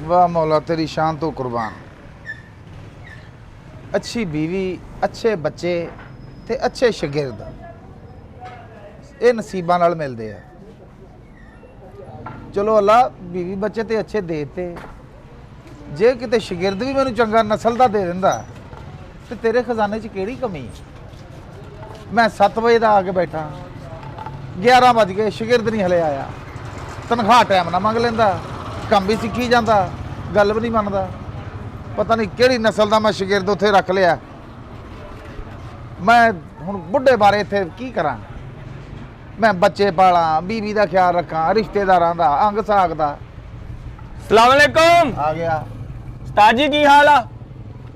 वाह मौला तेरी शान तो कुर्बान। अच्छी बीवी, अच्छे बच्चे ते अच्छे शागिर्द ये नसीबां नाल मिलदे आ। चलो अल्लाह बीवी बच्चे ते अच्छे देते, जे किते शागिर्द भी मैनूं चंगा नस्ल दा दे दिंदा ते तेरे खजाने च किहड़ी कमी है। मैं 7 बजे का आके बैठा, 11 बज गए, शागिर्द नहीं हले आया, तनख्वाह टाइम ना मंग लेंदा, काम भी सीखी जाता, गल भी नहीं मनता। पता नहीं किहड़ी नस्ल का मैं शागिर्द उत्थे रख लिया। मैं हुण बुढ़े बारे इत्थे की करा, मैं बच्चे पाला, बीवी का ख्याल रखा, रिश्तेदारां दा, अंग साग दा। अस्सलाम वालेकुम। आ गया उस्ताद जी की हाल आ?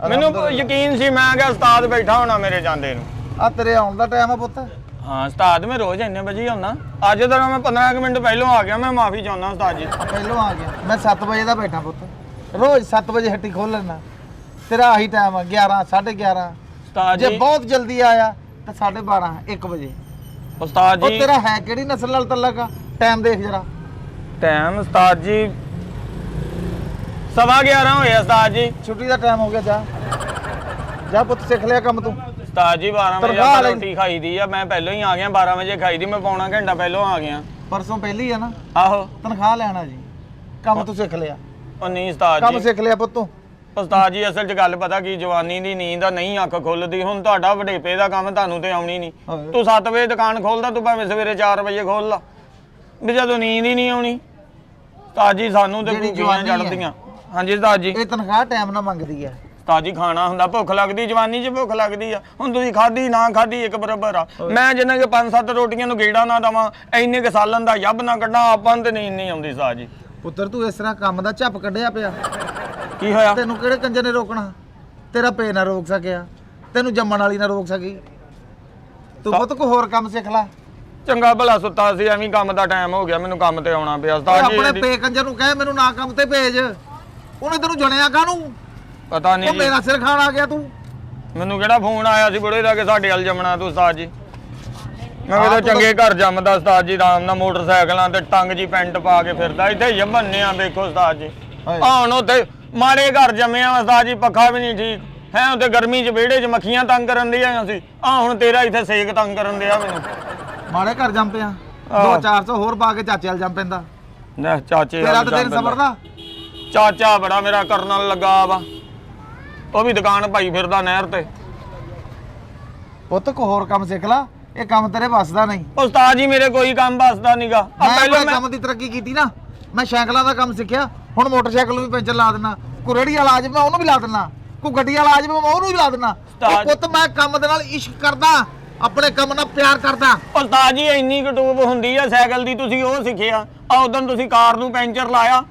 मैनू यकीन सी मैं क्या उस्ताद बैठा होना मेरे जांदे नूं। आ तेरे आउण दा टाइम है पुत्त? हाँ उस्ताद मैं रोज इन्ने बजे आउना, अज तो मैं 15 मिनट पहलों आ गया, मैं माफी चाहुंदा उस्ताद जी। पहलों आ गया, मैं 7 बजे का बैठा पुत्त, रोज 7 बजे हट्टी खोल लेना। तेरा आही टाइम है 11 साढ़े 11। उस्ताद जे जी बहुत जल्दी आया तो 12:30 1 बजे। उस्ताद और जी तेरा है केड़ी नस्ल नाल तल्लक आ? टाइम देख जरा। टाइम उस्ताद जी 11:15 होए उस्ताद जी। छुट्टी का टाइम हो गया, जा पुत्त सीख लिया काम तू। उस्ताद जी 12 बजे तनख्वाह रोटी खाई दी है, मैं पहलों ही आ गया। 12 बजे खाई दी, मैं पौना घंटा पहलों आ गया। परसों पहली है ना? आहो तनख्वाह लेना जी, काम तू सीख लिया, ਉਹ ਨਹੀਂ ਉਸਤਾਦ काम ਜੀ। सीख लिया पुत्त तू। ਉਸਤਾਦ ਜੀ ਅਸਲ 'ਚ ਗੱਲ ਪਤਾ ਕੀ, ਜਵਾਨੀ ਦੀ ਨੀਂਦ ਆ, ਨਹੀਂ ਅੱਖ ਖੁੱਲਦੀ। ਹੁਣ ਤੁਹਾਡਾ ਵਡੇਪੇ ਦਾ ਕੰਮ ਤੁਹਾਨੂੰ ਤੇ ਆਉਣੀ ਨਹੀਂ। ਹਾਂ। ਤੂੰ 7 ਵਜੇ ਦੁਕਾਨ ਖੋਲਦਾ, ਤੂੰ ਭਾਵੇਂ ਸਵੇਰੇ 4 ਵਜੇ ਖੋਲ ਲਾ, ਵੀ ਜਦੋਂ ਨੀਂਦ ਹੀ ਨਹੀਂ ਆਉਣੀ। ਉਸਤਾਦ ਜੀ ਸਾਨੂੰ ਤੇ ਜਿਹੜੀ ਭੁੱਖੀਆਂ ਜਵਾਨੀ ਚੜਦੀਆਂ। ਹਾਂਜੀ ਉਸਤਾਦ ਜੀ। ਇਹ ਤਨਖਾਹ ਟਾਈਮ ਨਾਲ ਮੰਗਦੀ ਹੈ। ਉਸਤਾਦ ਜੀ ਖਾਣਾ ਹੁੰਦਾ, ਭੁੱਖ ਲੱਗਦੀ, ਜਵਾਨੀ 'ਚ ਭੁੱਖ ਲੱਗਦੀ ਆ। ਹੁਣ ਤੁਸੀਂ ਖਾਧੀ ਨਾ ਖਾਧੀ ਇੱਕ ਬਰਾਬਰ ਆ। ਮੈਂ ਜਿੰਨਾ ਕਿ 5-7 ਰੋਟੀਆਂ ਨੂੰ ਗੇੜਾ ਨਾ ਦੇਵਾਂ, ਇੰਨੇ ਕੁ ਸਾਲਨ ਦਾ ਯੱਬ ਨਾ ਕੱਢਾਂ, ਆਪਾਂ ਨੂੰ ਤੇ ਨੀਂਦ ਨਹੀਂ ਆਉਂਦੀ ਉਸਤਾਦ ਜੀ। ਪੁੱਤਰ ਤੂੰ ਇਸ ਤਰ੍ਹਾਂ ਕੰਮ ਦਾ ਝੱਪ ਕੱਢਿਆ ਪਿਆ, ਕੀ ਹੋਇਆ? ਤੈਨੂੰ ਕਿਹੜੇ ਕੰਜਰ ਨੇ ਰੋਕਣਾ? ਤੇਰਾ ਪੇ ਨਾ ਰੋਕ ਸਕਿਆ, ਤੈਨੂੰ ਜੰਮਣ ਵਾਲੀ ਨਾ ਰੋਕ ਸਕੀ। ਤੂੰ ਪੁੱਤ ਕੋਈ ਹੋਰ ਕੰਮ ਸਿੱਖ ਲੈ। ਚੰਗਾ ਭਲਾ ਸੁੱਤਾ ਸੀ, ਐਵੇਂ ਕੰਮ ਦਾ ਟਾਈਮ ਹੋ ਗਿਆ, ਮੈਨੂੰ ਕੰਮ ਤੇ ਆਉਣਾ ਪਿਆ ਉਸਤਾਦ ਜੀ। ਆਪਣੇ ਪੇ ਕੰਜਰ ਨੂੰ ਕਹੇ ਮੈਨੂੰ ਨਾ ਕੰਮ ਤੇ ਭੇਜ, ਉਹਨੇ ਤੈਨੂੰ ਜਣਿਆ ਕਾਹਨੂੰ? ਪਤਾ ਨਹੀਂ ਉਹ ਜੀ, ਮੇਰਾ ਸਿਰ ਖਾਣ ਆ ਗਿਆ ਤੂੰ। ਮੈਨੂੰ ਕਿਹੜਾ ਫੋਨ ਆਇਆ ਸੀ ਬੁੜੇ ਦਾ ਕਿ ਸਾਡੇ ਵੱਲ ਜੰਮਣਾ ਤੂੰ ਉਸਤਾਦ ਜੀ। ਮੈਂ ਕਿਹਾ ਤੂੰ ਤਾਂ- ਚੰਗੇ ਘਰ ਜੰਮਦਾ ਉਸਤਾਦ ਜੀ, ਆਰਾਮ ਨਾਲ ਮੋਟਰਸਾਈਕਲਾਂ ਤੇ ਟੰਗ ਜੀ ਪੈਂਟ ਪਾ ਕੇ ਫਿਰਦਾ। ਇੱਥੇ ਜੰਮਨੇ ਆ ਵੇਖੋ ਉਸਤਾਦ ਜੀ। ਹਾਏ। ਆ ਹੁਣ ਉੱਥੇ ਮਾੜੇ ਘਰ ਜੰਮਿਆ ਉਸਤਾਦ ਜੀ, ਪੱਖਾ ਵੀ ਨਹੀਂ ਠੀਕ ਹੈ। ਉੱਥੇ ਗਰਮੀ 'ਚ ਵਿਹੜੇ 'ਚ ਮੱਖੀਆਂ ਤੰਗ ਕਰਨ ਦੀਆਂ ਸੀ। ਆ ਹੁਣ ਤੇਰਾ ਇੱਥੇ ਸੇਕ ਤੰਗ ਕਰਨ ਦਿਆ ਮੈਨੂੰ। ਮਾੜੇ ਘਰ ਜੰਮ ਪਿਆ, ਆਹ। 200-400 ਹੋਰ ਪਾ ਕੇ ਚਾਚੇ ਵਾਲ ਜੰਮ ਪੈਂਦਾ। ਲੈ ਚਾਚੇ ਤੇਰਾ ਵੱਲ ਤਾਂ ਦਿਨ ਜੰਮ ਸਬਰਦਾ। ਚਾਚਾ ਬੜਾ ਮੇਰਾ ਕਰਨ ਲੱਗਾ ਵਾ, ਉਹ ਵੀ ਦੁਕਾਨ ਭਾਈ ਫਿਰਦਾ ਨਹਿਰ ਤੇ। ਪੁੱਤ ਕੋ ਹੋਰ ਕੰਮ ਸਿੱਖ ਲੈ, ਇਹ ਕੰਮ ਤੇਰੇ ਵੱਸਦਾ ਨਹੀਂ। ਉਸਤਾਦ ਜੀ ਮੇਰੇ ਕੋਈ ਕੰਮ ਬਸਦਾ ਨਹੀਂਗਾ। ਮੈਂ ਆਪਣੇ ਕੰਮ ਦੀ ਤਰੱਕੀ ਕੀਤੀ ਨਾ, ਮੈਂ ਸਾਈਕਲਾਂ ਦਾ ਕੰਮ ਸਿੱਖਿਆ, ਹੁਣ ਮੋਟਰਸਾਈਕਲ ਨੂੰ ਵੀ ਪੈਂਚਰ ਲਾ ਦਿੰਨਾ, ਕੋਈ ਰੇਹੜੀ ਵਾਲਾ ਆ ਜਾਵੇ ਮੈਂ ਉਹਨੂੰ ਵੀ ਲਾ ਦਿੰਨਾ, ਕੋਈ ਗੱਡੀ ਵਾਲਾ ਆ ਜਾਵੇ ਮੈਂ ਉਹਨੂੰ ਵੀ ਲਾ ਦਿੰਨਾ। ਉਹ ਪੁੱਤ ਮੈਂ ਕੰਮ ਦੇ ਨਾਲ ਇਸ਼ਕ ਕਰਦਾ, ਆਪਣੇ ਕੰਮ ਨਾਲ ਪਿਆਰ ਕਰਦਾ। ਉਸਤਾਦ ਜੀ ਇੰਨੀ ਕਟੂਬ ਹੁੰਦੀ ਆ ਸਾਈਕਲ ਦੀ, ਤੁਸੀਂ ਉਹ ਸਿੱਖਿਆ। ਆ ਉਦੋਂ ਤੁਸੀਂ ਕਾਰ ਨੂੰ ਪੈਂਚਰ ਲਾਇਆ,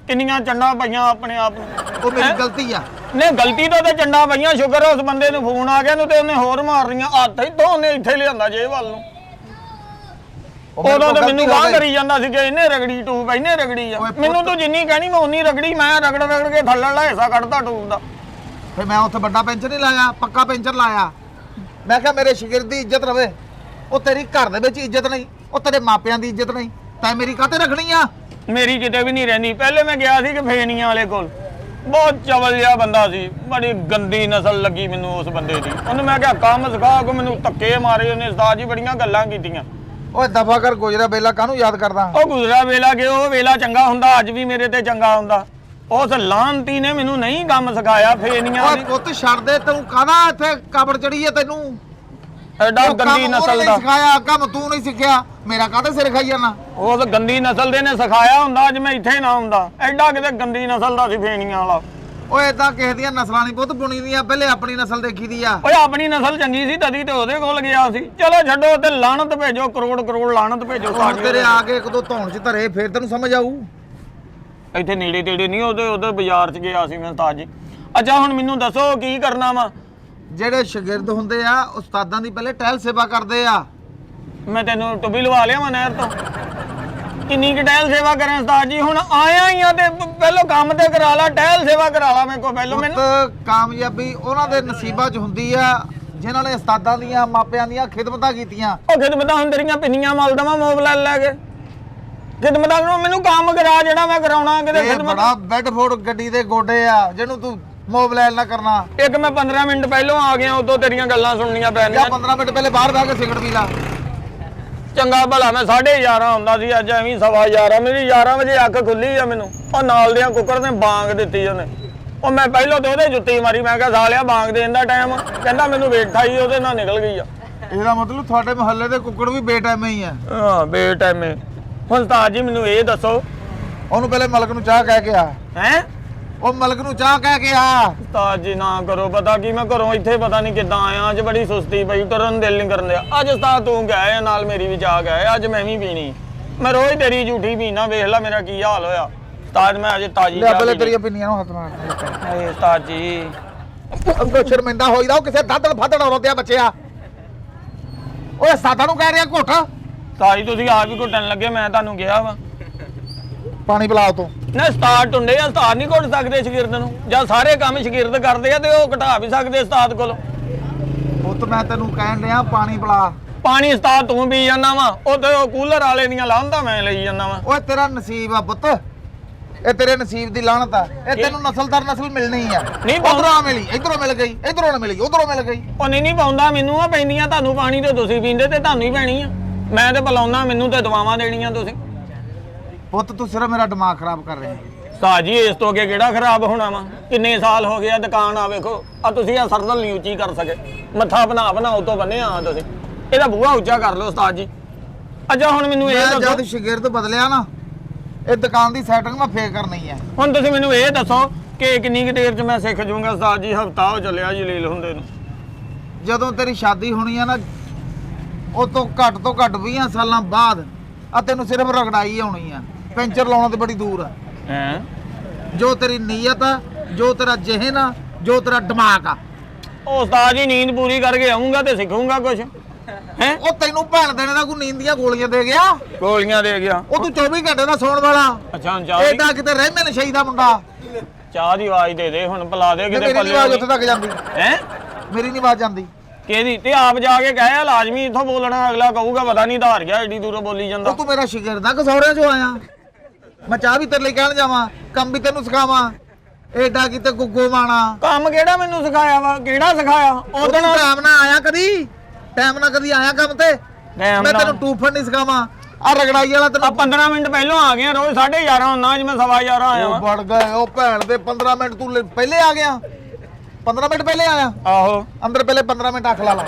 ਕਿੰਨੀਆਂ ਚੰਡਾਂ ਪਈਆਂ ਆਪਣੇ ਆਪ ਨੂੰ। ਉਹ ਮੇਰੀ ਗਲਤੀ ਆ। ਨੇ ਗਲਤੀ ਤੋਂ ਤੇ ਚੰਡਾਂ ਪਈਆਂ, ਸ਼ੁਕਰ ਉਸ ਬੰਦੇ ਨੂੰ ਫੋਨ ਆ ਗਿਆ ਨੂੰ ਤੇ ਉਹਨੇ ਹੋਰ ਮਾਰ ਰਹੀਆਂ ਹੱਥ ਹੀ ਤੋਂ ਉਹਨੇ ਇੱਥੇ ਲਿਆਂਦਾ ਜੇਬ ਵੱਲ ਨੂੰ। ਉਦੋਂ ਤੇ ਮੈਨੂੰ ਗਾਹ ਕਰੀ ਜਾਂਦਾ ਸੀ ਕਿ ਇਹਨੇ ਰਗੜੀ ਟੂਬ, ਇਹਨੇ ਰਗੜੀ ਆ। ਮੈਨੂੰ ਤੂੰ ਜਿੰਨੀ ਕਹਿਣੀ ਮੈਂ ਉਨੀ ਰਗੜੀ, ਮੈਂ ਰਗੜ ਰਗੜ ਕੇ ਥੱਲੜਾ ਹਿੱਸਾ ਕੱਢਦਾ ਟੂਬ ਦਾ। ਫਿਰ ਮੈਂ ਉੱਥੇ ਵੱਡਾ ਪੈਂਚਰ ਨਹੀਂ ਲਾਇਆ, ਪੱਕਾ ਪੈਂਚਰ ਲਾਇਆ। ਮੈਂ ਕਿਹਾ ਮੇਰੇ ਸ਼ਾਗਿਰਦ ਦੀ ਇੱਜ਼ਤ ਰਵੇ। ਉਹ ਤੇਰੀ ਘਰ ਦੇ ਵਿੱਚ ਇੱਜ਼ਤ ਨਹੀਂ, ਉਹ ਤੇਰੇ ਮਾਪਿਆਂ ਦੀ ਇੱਜ਼ਤ ਨਹੀਂ, ਤੈਂ ਮੇਰੀ ਕਾਹਤੇ ਰੱਖਣੀ ਆ? ਮੇਰੀ ਕਿਤੇ ਵੀ ਨਹੀਂ ਰਹਿੰਦੀ। ਪਹਿਲੇ ਮੈਂ ਗਿਆ ਸੀ ਕਿ ਫੇਨੀਆਂ ਵਾਲੇ ਕੋਲ, ਬਹੁਤ ਚਵਲ ਜਿਹਾ ਬੰਦਾ ਸੀ, ਬੜੀ ਗੰਦੀ ਨਸਲ ਲੱਗੀ ਮੈਨੂੰ ਉਸ ਬੰਦੇ ਦੀ। ਉਹਨੂੰ ਮੈਂ ਕਿਹਾ ਕੰਮ ਸਿਖਾ, ਕੇ ਮੈਨੂੰ ਧੱਕੇ ਮਾਰੇ ਉਹਨੇ। ਉਸਤਾਦ ਜੀ ਬੜੀਆਂ ਗੱਲਾਂ ਕੀਤੀਆਂ। ਓਏ ਦਫਾ ਕਰ, ਗੁਜਰਾ ਵੇਲਾ ਕਾਹਨੂੰ ਯਾਦ ਕਰਦਾ? ਉਹ ਗੁਜ਼ਰਾ ਵੇਲਾ ਕਿ ਉਹ ਵੇਲਾ ਚੰਗਾ ਹੁੰਦਾ, ਅੱਜ ਵੀ ਮੇਰੇ ਤੇ ਚੰਗਾ ਹੁੰਦਾ। ਉਸ ਲਾਂਤੀ ਨੇ ਮੈਨੂੰ ਨਹੀਂ ਕੰਮ ਸਿਖਾਇਆ ਫੇਨੀਆਂ ਓਏ ਦੀ। ਪੁੱਤ ਛੱਡ ਦੇ, ਤੈਨੂੰ ਕਾਹਦਾ ਇੱਥੇ ਕਬਰ ਚੜੀ ਹੈ ਤੈਨੂੰ? ਐਡਾ ਉਹ ਕੰਮ ਗੰਦੀ ਉਹਨੇ ਨਸਲ ਨਹੀਂ ਦਾ, ਸਿਖਾਇਆ, ਕੰਮ ਤੂੰ ਨਹੀਂ ਸਿੱਖਿਆ, ਮੇਰਾ ਕਾਹਦੇ ਸਿਰ ਖਾਈ ਜਾਣਾ? ਉਸ ਗੰਦੀ ਨਸਲ ਦੇ ਨੇ ਸਿਖਾਇਆ ਹੁੰਦਾ, ਅੱਜ ਮੈਂ ਇੱਥੇ ਨਾ ਹੁੰਦਾ। ਐਡਾ ਕਿਤੇ ਗੰਦੀ ਨਸਲ ਦਾ ਸੀ ਫੇਨੀਆਂ ਵਾਲਾ। ਓਏ ਏਦਾਂ ਕਿਸੇ ਦੀਆਂ ਨਸਲਾਂ ਨਹੀਂ ਪੁੱਤ ਬੁਣੀ ਦੀਆਂ, ਪਹਿਲੇ ਆਪਣੀ ਨਸਲ ਦੇਖੀ ਦੀ ਆ। ਓਏ ਆਪਣੀ ਨਸਲ ਚੰਗੀ ਸੀ ਤਦੀ ਤੇ ਉਹਦੇ ਕੋਲ ਗਿਆ ਸੀ। ਚਲੋ ਛੱਡੋ, ਤੇ ਲਾਣਤ ਭੇਜੋ, ਕਰੋੜ ਕਰੋੜ ਲਾਣਤ ਭੇਜੋ। ਹੁਣ ਤੇਰੇ ਆ ਕੇ ਇੱਕ ਦੋ ਧੌਣ ਚ ਧਰੇ, ਫੇਰ ਤੈਨੂੰ ਸਮਝ ਆਊ। ਇੱਥੇ ਨੇੜੇ ਤੇੜੇ ਨਹੀਂ, ਉਹਦੇ ਬਾਜ਼ਾਰ 'ਚ ਗਿਆ ਸੀ ਮੈਂ ਉਸਤਾਦ ਜੀ। ਅੱਛਾ ਹੁਣ ਮੈਨੂੰ ਦੱਸੋ ਕੀ ਕਰਨਾ ਵਾ? ਜਿਹੜੇ ਸ਼ਾਗਿਰਦ ਹੁੰਦੇ ਆ ਉਸਤਾਦਾਂ ਦੀ ਪਹਿਲੇ ਟਹਿਲ ਸੇਵਾ ਕਰਦੇ ਆ। ਮੈਂ ਤੈਨੂੰ ਟੁੱਬੀ ਲਵਾ ਲਿਆ ਵਾ ਨਹਿਰ ਤੋਂ, ਕਿੰਨੀ ਕੁ ਟਹਿਲ ਸੇਵਾ ਕਰਾਂ ਉਸਤਾਦ ਜੀ? ਹੁਣ ਆਇਆ ਹੀ ਆ ਤੇ ਪਹਿਲੋਂ ਕੰਮ ਤੇ ਕਰਾ ਲਾ, ਟਹਿਲ ਸੇਵਾ ਕਰਾ ਲਾ ਮੇਰੇ ਕੋਲ ਪਹਿਲੋਂ। ਮੈਨੂੰ ਪੁੱਤ ਕਾਮਯਾਬੀ ਉਹਨਾਂ ਦੇ ਨਸੀਬਾਂ 'ਚ ਹੁੰਦੀ ਆ ਜਿਨ੍ਹਾਂ ਨੇ ਉਸਤਾਦਾਂ ਦੀਆਂ ਮਾਪਿਆਂ ਦੀਆਂ ਖਿਦਮਤਾਂ ਕੀਤੀਆਂ। ਉਹ ਖਿਦਮਤਾਂ ਹੁਣ ਤੇਰੀਆਂ ਪਿੰਨੀਆਂ ਮਲ ਦਵਾਂ ਮੋਬਾਈਲ ਲੈ ਕੇ। ਖਿਦਮਤਾਂ ਕਰੋ, ਮੈਨੂੰ ਕੰਮ ਕਰਾ ਜਿਹੜਾ ਮੈਂ ਕਰਾਉਣਾ ਕਿਤੇ ਇਹ ਖਿਦਮਤ। ਬੜਾ ਬੈਡਫੋਰਡ ਗੱਡੀ ਦੇ ਗੋਡੇ ਆ ਜਿਹਨੂੰ ਤੂੰ ਮੋਬਾਈਲ ਨਾ ਕਰਨਾ। ਇੱਕ ਮੈਂ 15 ਮਿੰਟ ਪਹਿਲਾਂ ਆ ਗਿਆ, ਉਦੋਂ ਤੇਰੀਆਂ ਗੱਲਾਂ ਸੁਣਨੀਆਂ ਜਾਂ ਪੈਣੀਆਂ। 15 ਮਿੰਟ ਪਹਿਲੇ ਬਾਹਰ ਬਹਿ ਕੇ ਸਿਗਰਟ ਪੀ ਲਾ। ਚੰਗਾ ਭਲਾ ਮੈਂ 11:30 ਹੁੰਦਾ ਸੀ, ਅੱਜ ਐਵੇਂ 11:15। ਮੇਰੀ 11 ਵਜੇ ਅੱਖ ਖੁੱਲੀ ਆ ਮੈਨੂੰ। ਉਹ ਨਾਲ ਦੀਆਂ ਕੁੱਕਰ ਨੇ ਬਾਂਗ ਦਿੱਤੀ ਉਹਨੇ। ਉਹ ਮੈਂ ਪਹਿਲਾਂ ਤੇ ਉਹਦੇ ਜੁੱਤੀ ਮਾਰੀ, ਮੈਂ ਕਿਹਾ ਸਾਲਿਆ ਬਾਂਗ ਦੇਣ ਦਾ ਟਾਈਮ। ਕਹਿੰਦਾ ਮੈਨੂੰ ਵੇਖਾ ਹੀ ਉਹਦੇ ਨਾਲ ਨਿਕਲ ਗਈ ਆ। ਇਹਦਾ ਮਤਲਬ ਤੁਹਾਡੇ ਮੁਹੱਲੇ ਦੇ ਕੁੱਕੜ ਵੀ ਬੇਟਾਈਮੇ ਹੀ ਆ। ਹਾਂ ਬੇਟਾਈਮੇ। ਹੁਣ ਉਸਤਾਦ ਜੀ ਮੈਨੂੰ ਇਹ ਦੱਸੋ, ਉਹਨੂੰ ਪਹਿਲੇ ਮਲਕ ਨੂੰ ਚਾਹ ਕਹਿ ਕੇ ਆ। ਹੈ ਉਹ ਮਲਕ ਨੂੰ ਚਾਹ ਕਹਿ ਕੇ ਆ। ਉਸਤਾਦ ਜੀ ਨਾ ਕਰੋ, ਪਤਾ ਕੀ ਮੈਂ ਘਰੋਂ ਇੱਥੇ ਪਤਾ ਨਹੀਂ ਕਿੱਦਾਂ ਆਇਆ। ਅੱਜ ਬੜੀ ਸੁਸਤੀ ਪਈ, ਤੁਰਨ ਦਿਲ ਨਹੀਂ ਕਰਨ ਦਿਆ। ਅੱਜ ਉਸਤਾਦ ਤੂੰ ਗਏ ਨਾਲ ਮੇਰੀ ਵੀ ਚਾਹ ਗਏ, ਅੱਜ ਮੈਂ ਵੀ ਪੀਣੀ। ਮੈਂ ਰੋਜ਼ ਤੇਰੀ ਝੂਠੀ ਪੀਣਾ, ਵੇਖ ਲੈ ਮੇਰਾ ਕੀ ਹਾਲ ਹੋਇਆ। ਉਸਤਾਦ ਮੈਂ ਅੱਜ ਤਾਜੀ ਲੈ ਚਾਹ ਪਹਿਲੇ ਪੀਣੀ। ਤੇਰੀਆਂ ਪਿੰਨੀਆਂ ਨੂੰ ਹੱਥ ਮਾਰ। ਹਾਏ ਉਸਤਾਦ ਜੀ, ਅੱਗੋਂ ਸ਼ਰਮਿੰਦਾ ਹੋਈਦਾ, ਉਹ ਕਿਸੇ ਦਾਦਲ ਫਾਦੜ ਰੋਂਦਿਆ ਬੱਚਿਆ। ਓਏ ਸਾਦਾ ਨੂੰ ਕਹਿ ਰਿਹਾ ਘੁੱਟ ਉਸਤਾਦ ਜੀ ਤੁਸੀਂ ਆਪ ਹੀ ਘੁੱਟਣ ਲੱਗੇ, ਮੈਂ ਤੁਹਾਨੂੰ ਕਿਹਾ ਵਾ। ਪਾਣੀ ਪਿਲਾਓ ਤੂੰ। ਨਾ ਉਸਤਾਦ ਟੁੰਡੇ ਆ, ਉਸਤਾਦ ਨਹੀਂ ਘੁੱਟ ਸਕਦੇ ਸ਼ਾਗਿਰਦ ਨੂੰ। ਜਾਂ ਸਾਰੇ ਕੰਮ ਸ਼ਾਗਿਰਦ ਕਰਦੇ ਆ ਤੇ ਉਹ ਘਟਾ ਵੀ ਸਕਦੇ ਉਸਤਾਦ ਕੋਲੋਂ। ਪੁੱਤ ਮੈਂ ਤੈਨੂੰ ਕਹਿਣ ਡਿਆ ਪਾਣੀ ਪਿਲਾ। ਪਾਣੀ ਉਸਤਾਦ ਤੂੰ ਪੀ ਜਾਂਦਾ ਵਾ, ਉਹ ਤੇ ਉਹ ਕੂਲਰ ਵਾਲੇ ਦੀਆਂ ਲਾਹਨਤਾਂ ਮੈਂ ਲਈ ਜਾਂਦਾ ਵਾ। ਓਏ ਤੇਰਾ ਨਸੀਬ ਆ ਪੁੱਤ, ਇਹ ਤੇਰੇ ਨਸੀਬ ਦੀ ਲਾਹਨਤ ਆ। ਇਹ ਤੈਨੂੰ ਨਸਲ ਦਰ ਨਸਲ ਮਿਲਣੀ ਆ। ਨਹੀਂ ਉਧਰੋਂ ਮਿਲੀ, ਇਧਰੋਂ ਮਿਲ ਗਈ, ਇਧਰੋਂ ਨਾ ਮਿਲੀ, ਉਧਰੋਂ ਮਿਲ ਗਈ। ਉਹ ਨਹੀਂ ਪਾਉਂਦਾ ਮੈਨੂੰ ਆ ਪੈਂਦੀਆਂ ਤੁਹਾਨੂੰ ਪਾਣੀ ਤੇ ਤੁਸੀਂ ਪੀਂਦੇ ਤੇ ਤੁਹਾਨੂੰ ਹੀ ਪੈਣੀ ਆ। ਮੈਂ ਤੇ ਪਿਲਾਉਣਾ, ਮੈਨੂੰ ਤੇ ਦਵਾਵਾਂ ਦੇਣੀਆਂ ਤੁਸੀਂ। ਪੁੱਤ ਤੂੰ ਸਿਰਫ ਮੇਰਾ ਦਿਮਾਗ ਖਰਾਬ ਕਰ ਰਿਹਾ। ਉਸਤਾਦ ਜੀ ਇਸ ਤੋਂ ਅੱਗੇ ਕਿਹੜਾ ਖਰਾਬ ਹੋਣਾ ਵਾ? ਕਿੰਨੇ ਸਾਲ ਹੋ ਗਏ ਆ ਦੁਕਾਨ ਆ ਵੇਖੋ, ਆ ਤੁਸੀਂ ਆ ਸਰਦਲ ਨਹੀਂ ਉੱਚੀ ਕਰ ਸਕੇ। ਮੱਥਾ ਬਣਾ ਉਤੋਂ ਬੰਨਿਆ ਆ ਤੁਸੀਂ। ਇਹਦਾ ਬੂਹਾ ਉੱਚਾ ਕਰ ਲਓ ਉਸਤਾਦ ਜੀ। ਅੱਛਾ ਹੁਣ ਮੈਨੂੰ ਇਹ ਮੈਂ ਦੱਸੋ, ਜਦ ਸ਼ਾਗਿਰਦ ਬਦਲਿਆ ਨਾ, ਇਹ ਦੁਕਾਨ ਦੀ ਸੈਟਿੰਗ ਮੈਂ ਫੇਰ ਕਰਨੀ ਆ। ਹੁਣ ਤੁਸੀਂ ਮੈਨੂੰ ਇਹ ਦੱਸੋ ਕਿ ਕਿੰਨੀ ਕੁ ਦੇਰ 'ਚ ਮੈਂ ਸਿੱਖ ਜਾਊਂਗਾ ਉਸਤਾਦ ਜੀ? ਹਫਤਾ ਹੋ ਚੱਲਿਆ ਜਲੀਲ ਹੁੰਦੇ ਨੂੰ। ਜਦੋਂ ਤੇਰੀ ਸ਼ਾਦੀ ਹੋਣੀ ਆ ਨਾ, ਉਹ ਤੋਂ ਘੱਟ 20 ਸਾਲਾਂ ਬਾਅਦ ਆ ਤੈਨੂੰ ਸਿਰਫ ਰਗੜਾਈ ਆਉਣੀ ਆ। ਪੈਂਚਰ ਲਾਉਣਾ ਤੇ ਬੜੀ ਦੂਰ ਆ। ਹੈ ਜੋ ਤੇਰੀ ਨੀਅਤ ਆ, ਜੋ ਤੇਰਾ ਜ਼ਿਹਨ ਆ, ਜੋ ਤੇਰਾ ਦਿਮਾਗ ਆ, ਉਹ ਉਸਤਾਦ ਜੀ ਨੀਂਦ ਪੂਰੀ ਕਰਕੇ ਆਉਂਗਾ ਤੇ ਸਿੱਖੂੰਗਾ ਕੁਝ। ਹੈ ਉਹ ਤੈਨੂੰ ਭੈਣ ਦੇਣੇ ਦਾ ਕੋਈ ਨੀਂਦ ਦੀਆਂ ਗੋਲੀਆਂ ਦੇ ਗਿਆ। ਗੋਲੀਆਂ ਦੇ ਗਿਆ ਉਹ ਤੂੰ 24 ਘੰਟੇ ਦਾ ਸੌਣ ਵਾਲਾ। ਅੱਛਾ ਹੁਣ ਚਾਹ ਦੀ ਏਡਾ ਕਿਤੇ ਰਹਿਮੇ ਨਸ਼ਈ ਦਾ ਮੁੰਡਾ। ਚਾਹ ਦੀ ਆਵਾਜ਼ ਦੇ ਦੇ ਹੁਣ, ਪਿਲਾ ਦੇ ਕਿਤੇ ਮੇਰੀ ਨੀ ਆਵਾਜ਼ ਉੱਥੇ ਤੱਕ ਜਾਂਦੀ। ਹੈ ਮੇਰੀ ਨਹੀਂ ਆਵਾਜ਼ ਜਾਂਦੀ। ਕਿਹਦੀ? ਤੇ ਆਪ ਜਾ ਕੇ ਕਹਿਆ ਲਾਜ਼ਮੀ ਇੱਥੋਂ ਬੋਲਣਾ। ਅਗਲਾ ਕਹੂਗਾ ਪਤਾ ਨਹੀਂ ਧਾਰ ਗਿਆ ਏਡੀ ਦੂਰੋਂ ਬੋਲੀ ਜਾਂਦਾ। ਉਹ ਤੂੰ ਮੇਰਾ ਸ਼ਾਗਿਰਦ ਆ ਕਿ ਸਹੁਰਿਆਂ ਚੋਂ ਆਇਆ? ਮੈਂ ਚਾਹ ਵੀ ਤੇਰੇ ਲਈ ਕਹਿਣ ਜਾਵਾਂ, ਕੰਮ ਵੀ ਤੈਨੂੰ ਸਿਖਾਵਾਂ। ਏਡਾ ਕਿਤੇ ਗੁੱਗੋ ਮਾਣਾ। ਕੰਮ ਕਿਹੜਾ ਮੈਨੂੰ ਸਿਖਾਇਆ ਵਾ? ਕਿਹੜਾ ਸਿਖਾਇਆ? ਉਹ ਉਦੋਂ ਟਾਈਮ ਨਾਲ ਆਇਆ ਕਦੀ? ਟਾਈਮ ਨਾਲ ਕਦੀ ਆਇਆ ਕੰਮ ਤੇ? ਮੈਂ ਤੈਨੂੰ ਟੂਫਣ ਨਹੀਂ ਸਿਖਾਵਾਂ। ਆ ਰਗੜਾਈ ਵਾਲਾ ਆ ਤੈਨੂੰ 15 ਮਿੰਟ ਪਹਿਲਾਂ ਆ ਗਿਆ, ਰੋਜ਼ 11:30 ਹੁੰਦਾ, ਅੱਜ ਮੈਂ 11:15 ਆਇਆ ਉਹ ਵਾਂ। ਵੜ ਗਏ ਉਹ ਭੈਣ ਦੇ 15 ਮਿੰਟ ਤੂੰ ਪਹਿਲੇ ਆ ਗਿਆ। 15 ਮਿੰਟ ਪਹਿਲੇ ਆਇਆ। ਆਹੋ ਅੰਦਰ ਪਹਿਲੇ 15 ਮਿੰਟ ਅੱਖ ਲਾ ਲਾ।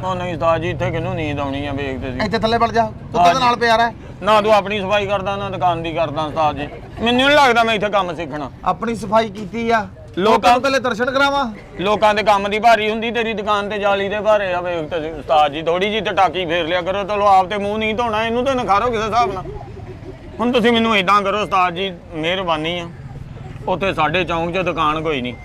ਉਹ ਨਹੀਂ ਉਸਤਾਦ ਜੀ, ਇੱਥੇ ਕਿਹਨੂੰ ਨੀਂਦ ਆਉਣੀ ਆ? ਵੇਖਦੇ ਸੀ ਇੱਥੇ ਥੱਲੇ ਵੜ ਜਾ, ਕੁੱਤੇ ਦੇ ਨਾਲ ਪਿਆ ਰਹਿ। ਨਾ ਤੂੰ ਆਪਣੀ ਸਫਾਈ ਕਰਦਾ ਨਾ ਦੁਕਾਨ ਦੀ ਕਰਦਾ ਉਸਤਾਦ ਜੀ। ਮੈਨੂੰ ਨਹੀਂ ਲੱਗਦਾ ਮੈਂ ਇੱਥੇ ਕੰਮ ਸਿੱਖਣਾ। ਆਪਣੀ ਸਫਾਈ ਕੀਤੀ ਆ। ਲੋਕਾਂ ਨੂੰ ਪਹਿਲੇ ਦਰਸ਼ਨ ਕਰਾਵਾਂ। ਲੋਕਾਂ ਦੇ ਕੰਮ ਦੀ ਭਾਰੀ ਹੁੰਦੀ, ਤੇਰੀ ਦੁਕਾਨ ਤੇ ਜਾਲੀ ਦੇ ਭਾਰੇ ਆ। ਵੇਖ ਤੇ ਉਸਤਾਦ ਜੀ ਥੋੜੀ ਜੀ ਤੇ ਟਾਕੀ ਫੇਰ ਲਿਆ ਕਰੋ। ਚਲੋ ਆਪ ਤੇ ਮੂੰਹ ਨਹੀਂ ਧੋਣਾ, ਇਹਨੂੰ ਤੇ ਨਖਾਰੋ ਕਿਸੇ ਹਿਸਾਬ ਨਾਲ। ਹੁਣ ਤੁਸੀਂ ਮੈਨੂੰ ਇਦਾਂ ਕਰੋ ਉਸਤਾਦ ਜੀ, ਮਿਹਰਬਾਨੀ ਆ। ਉੱਥੇ ਸਾਡੇ ਚੌਂਕ 'ਚ ਦੁਕਾਨ ਕੋਈ ਨਹੀਂ।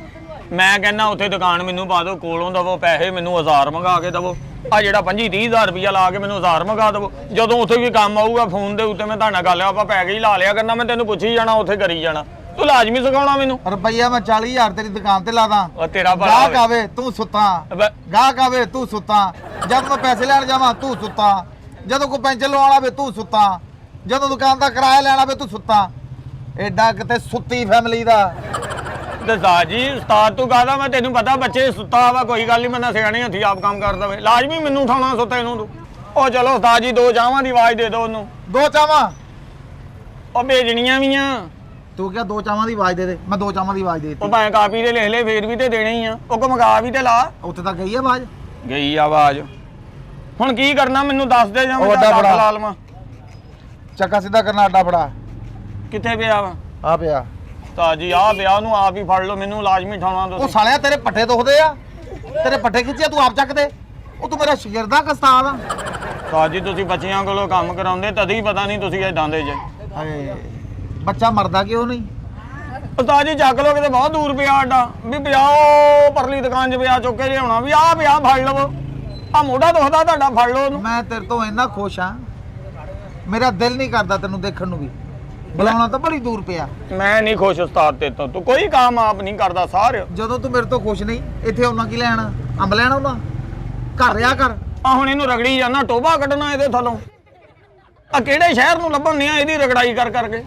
ਮੈਂ ਕਹਿੰਦਾ ਉੱਥੇ ਦੁਕਾਨ ਮੈਨੂੰ ਪਾ ਦਿਓ, ਕੋਲੋਂ ਦਵੋ ਪੈਸੇ, ਮੈਨੂੰ 1000 ਮੰਗਾ ਕੇ ਦਵੋ। ਆ ਜਿਹੜਾ 25-30 ਰੁਪਇਆ ਲਾ ਕੇ ਮੈਨੂੰ 1000 ਮੰਗਾ ਦਵੋ। ਜਦੋਂ ਉੱਥੇ ਵੀ ਕੰਮ ਆਊਗਾ ਫੋਨ ਦੇ ਉੱਤੇ ਮੈਂ ਤੁਹਾਡੇ ਨਾਲ ਗੱਲ ਆਪਾਂ ਪੈਕ ਹੀ ਲਾ ਲਿਆ ਕਰਨਾ। ਮੈਂ ਤੈਨੂੰ ਪੁੱਛੀ ਜਾਣਾ, ਉੱਥੇ ਕਰੀ ਜਾਣਾ। ਤੂੰ ਲਾਜ਼ਮੀ ਸਿਖਾਉਣਾ ਮੈਨੂੰ। ਰੁਪਈਆ ਮੈਂ 40,000 ਤੇਰੀ ਦੁਕਾਨ ਤੇ ਲਾ ਦਾਂ। ਉਹ ਤੇਰਾ ਭਲਾ ਗਾਹਕ ਹੋਵੇ। ਆਵੇ ਤੂੰ ਸੁੱਤਾ, ਗਾਹਕ ਆਵੇ ਤੂੰ ਸੁੱਤਾ। ਜਦ ਮੈਂ ਪੈਸੇ ਲੈਣ ਜਾਵਾਂ ਤੂੰ ਸੁੱਤਾ। ਜਦੋਂ ਕੋਈ ਪੈਂਚਰ ਲਵਾਉਣ ਆਵੇ ਤੂੰ ਸੁੱਤਾ। ਜਦੋਂ ਦੁਕਾਨ ਦਾ ਕਿਰਾਇਆ ਲੈਣ ਆਵੇ ਤੂੰ ਸੁੱਤਾ। ਐਡਾ ਕਿਤੇ ਸੁੱਤੀ ਫੈਮਿਲੀ ਦਾ। ਉਸਤਾਦ ਜੀ ਉਸਤਾਦ ਤੂੰ ਕਹਦਾ, ਮੈਂ ਤੈਨੂੰ ਪਤਾ ਬੱਚੇ ਸੁੱਤਾ ਵਾ, ਕੋਈ ਗੱਲ ਨਹੀਂ। ਮੈਂ ਨਾ ਸਿਆਣੇ ਹੱਥੀ ਆਪ ਕੰਮ ਕਰ ਦਵੇ, ਲਾਜ਼ਮੀ ਮੈਨੂੰ ਉਠਾਉਣਾ ਸੁੱਤੇ ਨੂੰ ਤੂੰ। ਉਹ ਚਲੋ ਉਸਤਾਦ ਜੀ 2 ਚਾਹਾਂ ਦੀ ਆਵਾਜ਼ ਦੇ ਦਿਓ ਉਹਨੂੰ। 2 ਚਾਵਾਂ ਉਹ ਭੇਜਣੀਆਂ ਵੀ ਆ। ਤੂੰ ਕਿਹਾ 2 ਚਾਵਾਂ ਦੀ ਆਵਾਜ਼ ਦੇ ਦੇ। ਮੈਂ 2 ਚਾਵਾਂ ਦੀ ਆਵਾਜ਼ ਦੇ ਉਹ ਦਿੱਤੀ। ਭਾਵੇਂ ਕਾਪੀ ਤੇ ਲਿਖ ਲੈ, ਫੇਰ ਵੀ ਤੇ ਦੇਣੇ ਹੀ ਆ। ਉਹ ਕੋ ਮੰਗਾ ਵੀ ਤੇ ਲਾ। ਉੱਥੇ ਤਾਂ ਗਈ ਆ ਆਵਾਜ਼। ਗਈ ਆਵਾਜ਼। ਹੁਣ ਕੀ ਕਰਨਾ ਮੈਨੂੰ ਦੱਸ ਦੇ, ਜਾਂ ਉਹ ਮੈਂ ਅੱਡਾ ਚੱਕ ਬੜਾ। ਲਾ ਲਵਾਂ। ਚੱਕਾ ਸਿੱਧਾ ਕਰਨਾ ਅੱਡਾ ਫੜਾ। ਕਿੱਥੇ ਪਿਆ ਵਾ? ਆ ਪਿਆ। ਉਸਤਾਦ ਜੀ ਆਹ ਪਿਆ, ਉਹਨੂੰ ਆਪ ਹੀ ਫੜ ਲਓ, ਮੈਨੂੰ ਲਾਜ਼ਮੀ ਉਠਾਉਣਾ ਉਹ ਤੁਸੀਂ। ਸਾਲਿਆ ਤੇਰੇ ਪੱਠੇ ਦੁਖਦੇ ਆ। ਤੇਰੇ ਪੱਠੇ ਖਿੱਚਿਆ ਤੂੰ ਆਪ ਚੱਕ ਦੇ। ਉਹ ਤੂੰ ਮੇਰਾ ਸ਼ਾਗਿਰਦ ਆ ਕਿ ਉਸਤਾਦ ਆ? ਉਸਤਾਦ ਜੀ ਤੁਸੀਂ ਬੱਚਿਆਂ ਕੋਲੋਂ ਕੰਮ ਕਰਾਉਂਦੇ, ਤਦੀ ਪਤਾ ਨਹੀਂ ਤੁਸੀਂ ਏਦਾਂ ਦੇ ਜੇ। ਹਾਏ ਬੱਚਾ ਮਰਦਾ ਕਿਉਂ ਨਹੀਂ? ਉਸਤਾਦ ਜੀ ਚੱਕ ਲੋ, ਕਿਤੇ ਬਹੁਤ ਦੂਰ ਪਿਆ ਅੱਡਾ ਵੀ। ਪਿਆਓ ਪਰਲੀ ਦੁਕਾਨ 'ਚ ਪਿਆ, ਚੁੱਕ ਕੇ ਲਿਆਉਣਾ ਵੀ। ਆਹ ਪਿਆ, ਫੜ ਲਵੋ। ਆ ਮੋਢਾ ਦੁਖਦਾ ਤੁਹਾਡਾ, ਫੜ ਲਓ ਉਹਨੂੰ। ਮੈਂ ਤੇਰੇ ਤੋਂ ਇੰਨਾ ਖੁਸ਼ ਆ, ਮੇਰਾ ਦਿਲ ਨਹੀਂ ਕਰਦਾ ਤੈਨੂੰ ਦੇਖਣ ਨੂੰ ਵੀ। ਬੁਲਾਉਣਾ ਤਾਂ ਬੜੀ ਦੂਰ ਪਿਆ। ਮੈਂ ਨਹੀਂ ਖੁਸ਼ ਉਸਤਾਦ ਤੇ ਤੋਂ, ਤੂੰ ਕੋਈ ਕੰਮ ਆਪ ਨਹੀਂ ਕਰਦਾ ਸਾਰੇ। ਜਦੋਂ ਤੂੰ ਮੇਰੇ ਤੋਂ ਖੁਸ਼ ਨਹੀਂ, ਇੱਥੇ ਆਉਣਾ ਕੀ ਲੈਣ? ਅੰਬ ਲੈਣ ਆਉਣਾ? ਘਰ ਰਿਹਾ ਕਰ। ਆ ਹੁਣ ਇਹਨੂੰ ਰਗੜੀ ਜਾਣਾ, ਟੋਬਾ ਕੱਢਣਾ ਇਹਦੇ ਥੱਲੋਂ। ਆ ਕਿਹੜੇ ਸ਼ਹਿਰ ਨੂੰ ਲੱਭਣ ਨਹੀਂ ਆ ਇਹਦੀ ਰਗੜਾਈ ਕਰ ਕਰਕੇ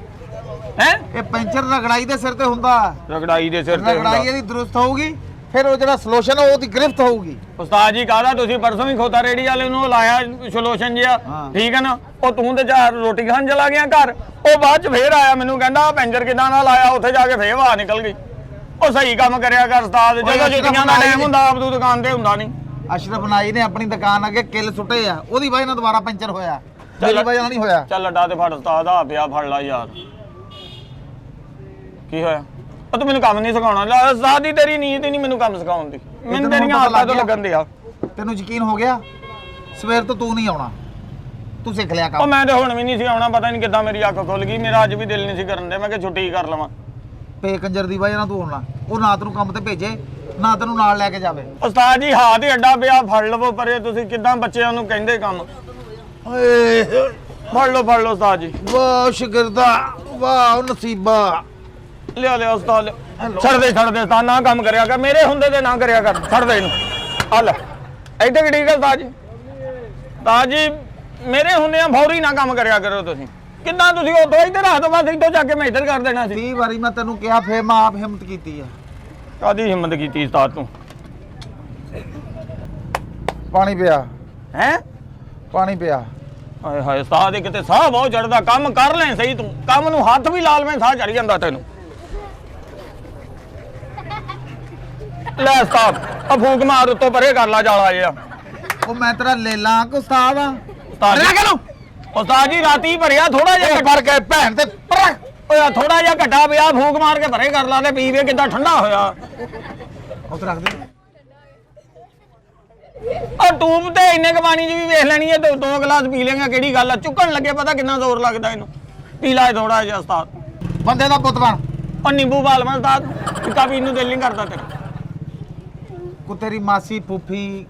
ਹੈ। ਇਹ ਪੈਂਚਰ ਰਗੜਾਈ ਦੇ ਸਿਰ ਤੇ ਹੁੰਦਾ, ਰਗੜਾਈ ਦੇ ਸਿਰ ਤੇ ਰਗੜਾਈ ਹੁੰਦਾ। ਇਹਦੀ ਦਰੁਸਤ ਹੋਊਗੀ, ਫਿਰ ਉਹ ਜਿਹੜਾ ਸੋਲੂਸ਼ਨ ਉਹਦੀ ਗ੍ਰਿਫਤ ਹੋਊਗੀ। ਉਸਤਾਦ ਜੀ ਕਾਹਦਾ ਤੁਸੀਂ ਪਰਸੋਂ ਵੀ ਖੋਤਾ ਰੇੜੀ ਵਾਲੇ ਨੂੰ ਲਾਇਆ ਸੋਲੂਸ਼ਨ ਜਿਹਾ, ਠੀਕ ਹੈ ਨਾ। ਉਹ ਤੂੰ ਤੇ ਚਾਰ ਰੋਟੀ ਖਾਣ ਚਲਾ ਗਿਆ ਘਰ, ਉਹ ਬਾਅਦ ਚ ਫੇਰ ਆਇਆ ਮੈਨੂੰ ਕਹਿੰਦਾ ਪੈਂਚਰ ਕਿਦਾਂ ਨਾਲ ਆਇਆ, ਉੱਥੇ ਜਾ ਕੇ ਫੇਰ ਹਵਾ ਨਿਕਲ ਗਈ। ਉਹ ਸਹੀ ਕੰਮ ਕਰਿਆ ਕਰ ਉਸਤਾਦ, ਜਦੋਂ ਛੁੱਟੀਆਂ ਦਾ ਟਾਈਮ ਹੁੰਦਾ ਆਪ ਤੂੰ ਦੁਕਾਨ ਤੇ ਹੁੰਦਾ ਨਹੀਂ। ਅਸ਼ਰਫ ਨਾਈ ਨੇ ਆਪਣੀ ਦੁਕਾਨ ਅੱਗੇ ਕਿੱਲ ਸੁੱਟੇ ਆ, ਉਹਦੀ ਵਜ੍ਹਾ ਨਾਲ ਦੁਬਾਰਾ ਪੈਂਚਰ ਹੋਇਆ, ਮੇਰੀ ਵਜ੍ਹਾ ਨਾਲ ਨਹੀਂ ਹੋਇਆ। ਚੱਲ ਅੱਡਾ ਤੇ ਫੜ ਉਸਤਾਦ, ਆ ਪਿਆ ਫੜ ਲਾ ਯਾਰ। ਕੀ ਹੋਇਆ? ਉਹ ਤੂੰ ਮੈਨੂੰ ਕੰਮ ਨਹੀਂ ਸਿਖਾਉਣਾ, ਉਸਤਾਦ ਦੀ ਤੇਰੀ ਨੀਤ ਹੀ ਨਹੀਂ ਮੈਨੂੰ ਕੰਮ ਸਿਖਾਉਣ ਦੀ, ਮੈਨੂੰ ਤੇਰੀਆਂ ਆਦਤਾਂ ਤੋਂ ਲੱਗਣ ਦੇ ਆ। ਤੈਨੂੰ ਯਕੀਨ ਹੋ ਗਿਆ? ਸਵੇਰ ਤੋਂ ਤੂੰ ਨਹੀਂ ਆਉਣਾ, ਤੂੰ ਸਿੱਖ ਲਿਆ ਉਹ ਕੰਮ। ਮੈਂ ਤੇ ਹੁਣ ਵੀ ਨਹੀਂ ਸੀ ਆਉਣਾ, ਪਤਾ ਨਹੀਂ ਕਿੱਦਾਂ ਮੇਰੀ ਅੱਖ ਖੁੱਲ ਗਈ, ਮੇਰਾ ਅੱਜ ਵੀ ਦਿਲ ਨਹੀਂ ਸੀ ਕਰਨ ਦੇ, ਮੈਂ ਕਿ ਛੁੱਟੀ ਕਰ ਲਵਾਂ। ਪੇ ਕੰਜਰ ਦੀ ਵਜ੍ਹਾ ਨਾਲ ਤੂੰ ਆਉਣਾ, ਉਹ ਨਾ ਤੈਨੂੰ ਕੰਮ ਤੇ ਭੇਜੇ ਨਾ ਤੈਨੂੰ ਨਾਲ ਲੈ ਕੇ ਜਾਵੇ। ਉਸਤਾਦ ਜੀ ਹਾਂ ਤੇ ਅੱਡਾ ਪਿਆ, ਫੜ ਲਵੋ ਪਰੇ, ਤੁਸੀਂ ਕਿੱਦਾਂ ਬੱਚਿਆਂ ਨੂੰ ਕਹਿੰਦੇ ਕੰਮ। ਓਏ ਫੜ ਲਓ ਉਸਤਾਦ ਜੀ। ਵਾਹ ਸ਼ਗਿਰਦਾ, ਵਾਹ ਨਸੀਬਾ। ਲਿਆ ਉਸਤਾਦ ਲਿਆ। ਛੱਡ ਦੇ ਉਸਤਾਦ, ਨਾ ਕੰਮ ਕਰਿਆ ਕਰ, ਮੇਰੇ ਹੁੰਦੇ ਤੇ ਨਾ ਕਰਿਆ ਕਰ, ਛੱਡ ਦੇ ਇਹਨੂੰ। ਆ ਲੈ ਇੱਥੇ ਕਿ ਠੀਕ ਹੈ ਉਸਤਾਦ ਜੀ। ਉਸਤਾਦ ਜੀ ਮੇਰੇ ਹੁੰਦੇ ਆ ਫੌਰੀ ਨਾ ਕੰਮ ਕਰਿਆ ਕਰੋ ਤੁਸੀਂ। ਕਿੱਦਾਂ ਤੁਸੀਂ ਉਦੋਂ ਇੱਧਰ ਰੱਖ ਦੋ, ਬਸ ਇੱਧਰ ਜਾ ਕੇ ਮੈਂ ਇੱਧਰ ਕਰ ਦੇਣਾ ਸੀ। 30 ਵਾਰੀ ਮੈਂ ਤੈਨੂੰ ਕਿਹਾ, ਫੇਰ ਮੈਂ ਆਪ ਹਿੰਮਤ ਕੀਤੀ ਆ। ਕਾਹਦੀ ਹਿੰਮਤ ਕੀਤੀ ਉਸਤਾਦ ਤੂੰ? ਪਾਣੀ ਪਿਆ, ਹੈ ਪਾਣੀ ਪਿਆ। ਹਾਏ ਹਾਏ ਉਸਤਾਦ ਇਹ ਕਿਤੇ ਸਾਹ ਬਹੁਤ ਚੜਦਾ, ਕੰਮ ਕਰ ਲੈ ਸਹੀ ਤੂੰ, ਕੰਮ ਨੂੰ ਹੱਥ ਵੀ ਲਾ ਲਵੇਂ ਸਾਹ ਚੜ ਜਾਂਦਾ ਤੈਨੂੰ। ਲੈ ਉਸਤਾਦ ਆ ਫੂਕ ਮਾਰ ਉੱਤੋਂ ਪਰੇ ਕਰ ਲਾ ਜਾਲਾ ਜਿਹਾ। ਉਹ ਮੈਂ ਤੇਰਾ ਲੇਲਾ ਕਿ ਉਸਤਾਦ ਆ? ਉਸਤਾਦ ਜੀ ਉਸਤਾਦ ਜੀ ਰਾਤੀ ਭਰਿਆ ਥੋੜਾ ਜਿਹਾ ਭਰ ਕੇ ਭੈਣ ਤੇ ਓਏ ਥੋੜਾ ਜਿਹਾ ਘਟਾ ਪਿਆ, ਫੂਕ ਮਾਰ ਕੇ ਭਰੇ ਕਰ ਲਾ ਤੇ ਪੀਵੇ ਕਿੱਦਾਂ ਠੰਡਾ ਹੋਇਆ। ਉੱਥੇ ਰੱਖ ਦੇ। ਉਹ ਟੂਬ ਤੇ ਇੰਨੇ ਕ ਪਾਣੀ 'ਚ ਵੀ ਵੇਖ ਲੈਣੀ ਹੈ, ਦੋ ਗਲਾਸ ਪੀ ਲੇਗਾ, ਕਿਹੜੀ ਗੱਲ ਆ। ਚੁੱਕਣ ਲੱਗੇ ਪਤਾ ਕਿੰਨਾ ਜ਼ੋਰ ਲੱਗਦਾ ਇਹਨੂੰ। ਪੀ ਲਾ ਥੋੜਾ ਜਿਹਾ ਉਸਤਾਦ। ਬੰਦੇ ਦਾ ਪੁੱਤ ਬਣ। ਉਹ ਨਿੰਬੂ ਪਾ ਲਵਾਂ ਉਸਤਾਦ, ਫਿੱਕਾ ਪੀਣ ਨੂੰ ਦਿਲ ਨਹੀਂ ਕਰਦਾ ਤੇਰਾ। ਕੋ ਤੇਰੀ ਮਾਸੀ ਫੁੱਫੀ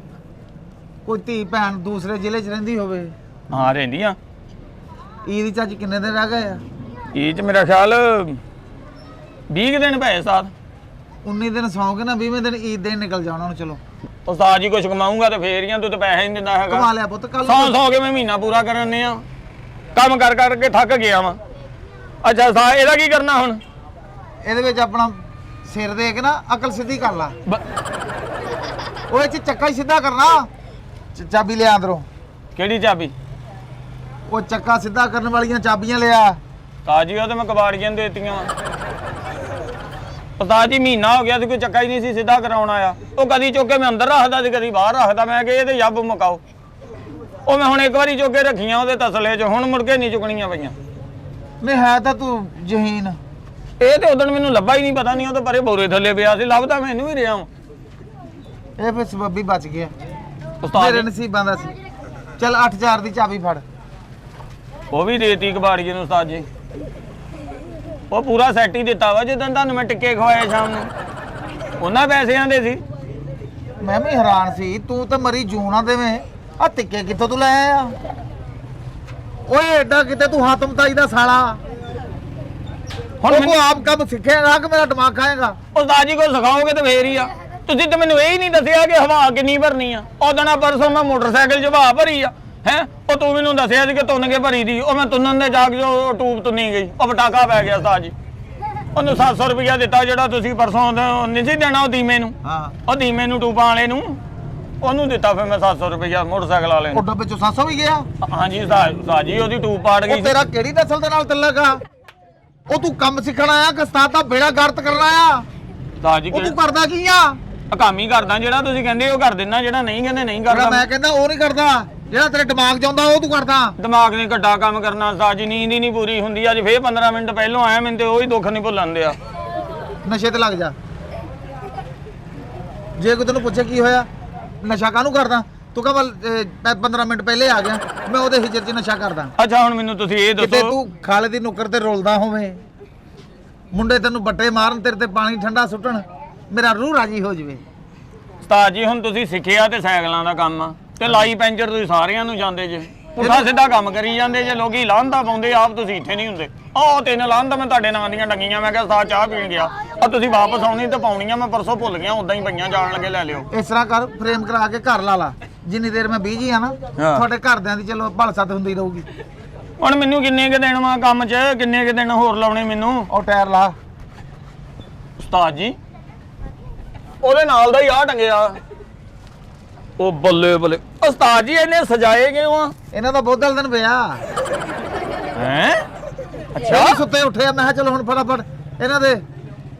ਕੋਈ ਧੀ ਭੈਣ ਦੂਸਰੇ ਜ਼ਿਲ੍ਹੇ 'ਚ ਰਹਿੰਦੀ ਹੋਵੇ, ਹਾਂ ਰਹਿੰਦੀਆਂ। ਈਦ ਚ ਅੱਜ ਕਿੰਨੇ ਦਿਨ ਰਹਿ ਗਏ ਆ? ਇਹ ਚ ਮੇਰਾ ਖਿਆਲ 20 ਦਿਨ ਪਏ ਉਸਤਾਦ। 19 ਦਿਨ ਸੌਂਗੇ ਨਾ, 20ਵੇਂ ਦਿਨ ਈਦ ਦੇ ਨਿਕਲ ਜਾਣਾ ਉਹਨੂੰ। ਚਲੋ ਉਸਤਾਦ ਜੀ ਕੁਛ ਕਮਾਊਂਗਾ ਤੇ ਫੇਰ ਹੀ ਆ, ਤੂੰ ਤਾਂ ਪੈਸੇ ਨਹੀਂ ਦਿੰਦਾ ਹੈਗਾ। ਕਮਾ ਲਿਆ ਪੁੱਤ, ਕੱਲ ਸੌ ਕੇ ਮੈਂ ਮਹੀਨਾ ਪੂਰਾ ਕਰਨੇ ਆ, ਕੰਮ ਕਰ ਕਰਕੇ ਥੱਕ ਗਿਆ ਵਾਂ। ਅੱਛਾ ਉਸਤਾਦ ਇਹਦਾ ਕੀ ਕਰਨਾ ਹੁਣ? ਇਹਦੇ ਵਿੱਚ ਆਪਣਾ ਸਿਰ ਦੇ ਕੇ ਨਾ ਅਕਲ ਸਿੱਧੀ ਕਰ ਲਾ। ਉਹ ਇਹ ਚ ਚੱਕਾ ਹੀ ਸਿੱਧਾ ਕਰਨਾ। ਚਾਬੀ ਲਿਆ ਅੰਦਰੋਂ। ਕਿਹੜੀ ਚਾਬੀ? ਉਹ ਚੱਕਾ ਸਿੱਧਾ ਕਰਨ ਵਾਲੀਆਂ ਚਾਬੀਆਂ ਲਿਆ। ਤਾਜੀ ਉਹ ਤੇ ਮੈਂ ਕਬਾੜੀਆਂ ਦੇਤੀਆਂ। ਉਸਤਾਦ ਜੀ ਮਹੀਨਾ ਹੋ ਗਿਆ ਸੀ, ਕੋਈ ਚੱਕਾ ਹੀ ਨਹੀਂ ਸੀ ਸਿੱਧਾ ਕਰਾਉਣ ਆਇਆ। ਉਹ ਕਦੀ ਚੁੱਕ ਕੇ ਮੈਂ ਅੰਦਰ ਰੱਖਦਾ ਸੀ, ਕਦੀ ਬਾਹਰ ਰੱਖਦਾ। ਮੈਂ ਕਿਹਾ ਇਹ ਤੇ ਜੱਬ ਮੁਕਾਓ। ਉਹ ਮੈਂ ਹੁਣ ਇੱਕ ਵਾਰੀ ਚੁੱਕ ਕੇ ਰੱਖੀਆਂ ਉਹਦੇ ਤਸਲੇ 'ਚ, ਹੁਣ ਮੁੜ ਕੇ ਨਹੀਂ ਚੁੱਕਣੀਆਂ ਪਈਆਂ। ਨਹੀਂ ਹੈ ਤਾਂ ਤੂੰ ਜਹੀਨ। ਇਹ ਤੇ ਉਦੋਂ ਮੈਨੂੰ ਲੱਭਾ ਹੀ ਨਹੀਂ, ਪਤਾ ਨਹੀਂ ਉਹ ਤਾਂ ਪਰੇ ਬੋਰੇ ਥੱਲੇ ਪਿਆ ਸੀ, ਲੱਭਦਾ ਮੈਨੂੰ ਹੀ ਰਿਹਾ ਹਾਂ। ਇਹ ਫਿਰ ਸਬੱਬੀ ਬਚ ਗਿਆ, ਉਸਤਾਦ ਮੇਰੇ ਨਸੀਬਾਂ ਦਾ ਸੀ। ਚੱਲ 8000 ਦੀ ਚਾਬੀ ਫੜ। ਉਹ ਵੀ ਦੇਤੀ ਕਬਾੜੀਏ ਨੂੰ ਉਸਤਾਦ ਜੀ। ਉਹ ਪੂਰਾ ਸੈੱਟ ਹੀ ਦਿੱਤਾ ਵਾ, ਜਦੋਂ ਤੁਹਾਨੂੰ ਮੈਂ ਟਿੱਕੇ ਖਵਾਏ ਸ਼ਾਮ ਨੂੰ, ਉਹਨਾਂ ਪੈਸਿਆਂ ਦੇ ਸੀ। ਮੈਂ ਵੀ ਹੈਰਾਨ ਸੀ, ਤੂੰ ਤਾਂ ਮਰੀ ਜੂਨਾ ਦੇਵੇਂ, ਆ ਟਿੱਕੇ ਕਿੱਥੋਂ ਤੂੰ ਲੈ ਆਇਆ? ਓਏ ਐਡਾ ਕਿਤੇ ਤੂੰ ਹਾਤਮਤਾਈ ਦਾ ਸਾਲਾ। ਹੁਣ ਤੂੰ ਆਪ ਕੰਮ ਸਿੱਖੇਗਾ ਕਿ ਮੇਰਾ ਦਿਮਾਗ ਖਾਏਗਾ? ਉਸਤਾਦ ਜੀ ਕੋਲ ਸਿਖਾਓਗੇ ਤੇ ਫੇਰ ਹੀ ਆ। ਤੁਸੀਂ ਤਾਂ ਮੈਨੂੰ ਇਹ ਹੀ ਨਹੀਂ ਦੱਸਿਆ ਕਿ ਹਵਾ ਕਿੰਨੀ ਭਰਨੀ ਆ। ਉਦੋਂ ਪਰਸੋਂ ਮੈਂ ਮੋਟਰਸਾਈਕਲ 'ਚ ਹਵਾ ਭਰੀ ਆ, ਹੈ ਉਹ ਤੂੰ ਮੈਨੂੰ ਦੱਸਿਆ ਸੀ ਕਿ ਤੁੰਨ ਕੇ ਭਰੀ ਦੀ। ਉਹ ਮੈਂ ਤੁੰਨਣ ਦੇ ਜਾ ਕੇ ਜੋ ਟੂਬ ਤੁੰਨੀ ਗਈ, ਉਹ ਪਟਾਕਾ ਪੈ ਗਿਆ ਉਸਤਾਦ ਜੀ। ਉਹਨੂੰ 700 ਰੁਪਇਆ ਦਿੱਤਾ ਜਿਹੜਾ ਤੁਸੀਂ ਪਰਸੋਂ ਨਹੀਂ ਸੀ ਦੇਣਾ ਉਹ ਦੀਮੇ ਨੂੰ। ਹਾਂ ਉਹ ਦੀਮੇ ਨੂੰ ਟੂਬਾਂ ਵਾਲੇ ਨੂੰ, ਉਹਨੂੰ ਦਿੱਤਾ ਫਿਰ ਮੈਂ 700 ਰੁਪਇਆ ਮੋਟਰਸਾਈਕਲ ਵਾਲੇ ਨੂੰ। ਉਹ ਡੱਬੇ 'ਚੋਂ 700 ਵੀ ਗਿਆ? ਹਾਂਜੀ ਉਸਤਾਦ ਜੀ ਉਹਦੀ ਟੂਬ ਪਾੜ ਗਈ। ਤੇਰਾ ਕਿਹੜੀ ਨਸਲ ਦੇ ਨਾਲ ਤਲਕ ਆ? ਉਹ ਤੂੰ ਕੰਮ ਸਿੱਖਣ ਆਇਆ ਕਿ ਉਸਤਾਦ ਦਾ ਬੇੜਾ ਗਰਤ ਕਰਨ ਆਇਆ? ਉਸਤਾਦ ਜੀ ਉਹ ਤੂੰ ਕਰਦਾ ਕੀ ਆ? ਕੰਮ ਹੀ ਕਰਦਾ, ਜਿਹੜਾ ਤੁਸੀਂ ਕਹਿੰਦੇ ਉਹ ਕਰ ਦਿੰਦਾ, ਜਿਹੜਾ ਨਹੀਂ ਕਹਿੰਦੇ ਨਹੀਂ ਜਿਹੜਾ ਕਰਦਾ। ਮੈਂ ਕਹਿੰਦਾ ਉਹ ਨਹੀਂ ਕਰਦਾ, ਜਿਹੜਾ ਤੇਰੇ ਦਿਮਾਗ 'ਚ ਆਉਂਦਾ ਉਹ ਤੂੰ ਕਰਦਾ। ਦਿਮਾਗ ਨੇ ਘੱਟਾ ਕੰਮ ਕਰਨਾ ਉਸਤਾਦ ਜੀ, ਨੀਂਦ ਹੀ ਨਹੀਂ ਪੂਰੀ ਹੁੰਦੀ। ਅੱਜ ਫੇਰ 15 ਮਿੰਟ ਪਹਿਲੋਂ ਆਇਆ, ਮੈਨੂੰ ਤੇ ਉਹੀ ਦੁੱਖ ਨਹੀਂ ਭੁੱਲਣ ਦਿਆ। ਨਸ਼ੇ ਤੇ ਲੱਗ ਜਾ। ਜੇ ਕੋਈ ਤੈਨੂੰ ਪੁੱਛੇ ਕੀ ਹੋਇਆ, ਨਸ਼ਾ ਕਾਹਨੂੰ ਕਰਦਾ, ਤੂੰ ਕਹ 15 ਮਿੰਟ ਪਹਿਲੇ ਆ ਗਿਆ, ਮੈਂ ਉਹਦੇ ਹਿਜਰ 'ਚ ਨਸ਼ਾ ਕਰਦਾ। ਅੱਛਾ ਹੁਣ ਮੈਨੂੰ ਤੁਸੀਂ ਇਹ ਕਿਤੇ ਦੱਸੋ, ਤੂੰ ਖਾਲੇ ਦੀ ਨੁੱਕਰ ਤੇ ਰੋਲਦਾ ਹੋਵੇਂ, ਮੁੰਡੇ ਤੈਨੂੰ ਬੱਟੇ ਮਾਰਨ, ਤੇਰੇ ਤੇ ਪਾਣੀ ਠੰਡਾ ਸੁੱਟਣ, ਮੇਰਾ ਰੂਹ ਰਾਜੀ ਹੋ ਜਵੇ। ਉਸਤਾਦ ਜੀ ਹੁਣ ਤੁਸੀਂ ਸਿੱਖਿਆ ਤੇ ਸਾਈਕਲਾਂ ਦਾ ਕੰਮ ਆ, ਤੇ ਲਾਈ ਪੈਂਚਰ ਤੁਸੀਂ ਸਾਰਿਆਂ ਨੂੰ ਜਾਂਦੇ ਜੇ, ਪੁੱਠਾ ਸਿੱਧਾ ਕੰਮ ਕਰੀ ਜਾਂਦੇ ਜੇ। ਲੋਕੀ ਲਾਂਹਦਾ ਪਾਉਂਦੇ, ਆਪ ਤੁਸੀਂ ਇੱਥੇ ਨਹੀਂ ਹੁੰਦੇ। ਆਹ 3 ਲਾਂਹਦਾ ਮੈਂ ਤੁਹਾਡੇ ਨਾਂ ਦੀਆਂ ਡੰਗੀਆਂ, ਮੈਂ ਕਿਹਾ ਉਸਤਾਦ ਚਾਹ ਪੀਣ ਗਿਆ, ਆ ਤੁਸੀਂ ਵਾਪਸ ਆਉਣੀ ਤੇ ਪਾਉਣੀਆਂ ਮੈਂ ਪਰਸੋਂ ਭੁੱਲ ਗਿਆ, ਉਦਾਂ ਹੀ ਪਈਆਂ, ਜਾਣ ਲੱਗੇ ਲੈ ਲਿਓ। ਇਸ ਤਰ੍ਹਾਂ ਕਰ, ਫਰੇਮ ਕਰਾ ਕੇ ਘਰ ਲਾ ਲਾ। ਜਿੰਨੀ ਦੇਰ ਮੈਂ ਬਿਜੀ ਆ ਨਾ, ਤੁਹਾਡੇ ਘਰਦਿਆਂ ਦੀ ਚਲੋ ਭਲਸਤ ਹੁੰਦੀ ਰਹੂਗੀ। ਹੁਣ ਮੈਨੂੰ ਕਿੰਨੇ ਕੁ ਦਿਨ ਵਾ ਕੰਮ 'ਚ, ਕਿੰਨੇ ਕੁ ਦਿਨ ਹੋਰ ਲਾਉਣੇ ਮੈਨੂੰ? ਉਹ ਟਾਇਰ ਲਾ। ਉਸਤਾਦ ਜੀ ਉਹਦੇ ਨਾਲ ਦਾ ਹੀ ਆ ਟੰਗਿਆ। ਉਹ ਬੱਲੇ ਬੱਲੇ ਉਸਤਾਦ ਜੀ, ਇਹਨੇ ਸਜਾਏ ਕਿਉਂ ਆ? ਇਹਨਾਂ ਦਾ ਬੋਧਲ ਦਿਨ ਪਿਆ ਹੈ। ਅੱਛਾ ਸੁੱਤੇ ਉੱਠੇ ਆ, ਮੈਂ ਕਿਹਾ ਚਲੋ ਹੁਣ ਫਟਾਫਟ ਇਹਨਾਂ ਦੇ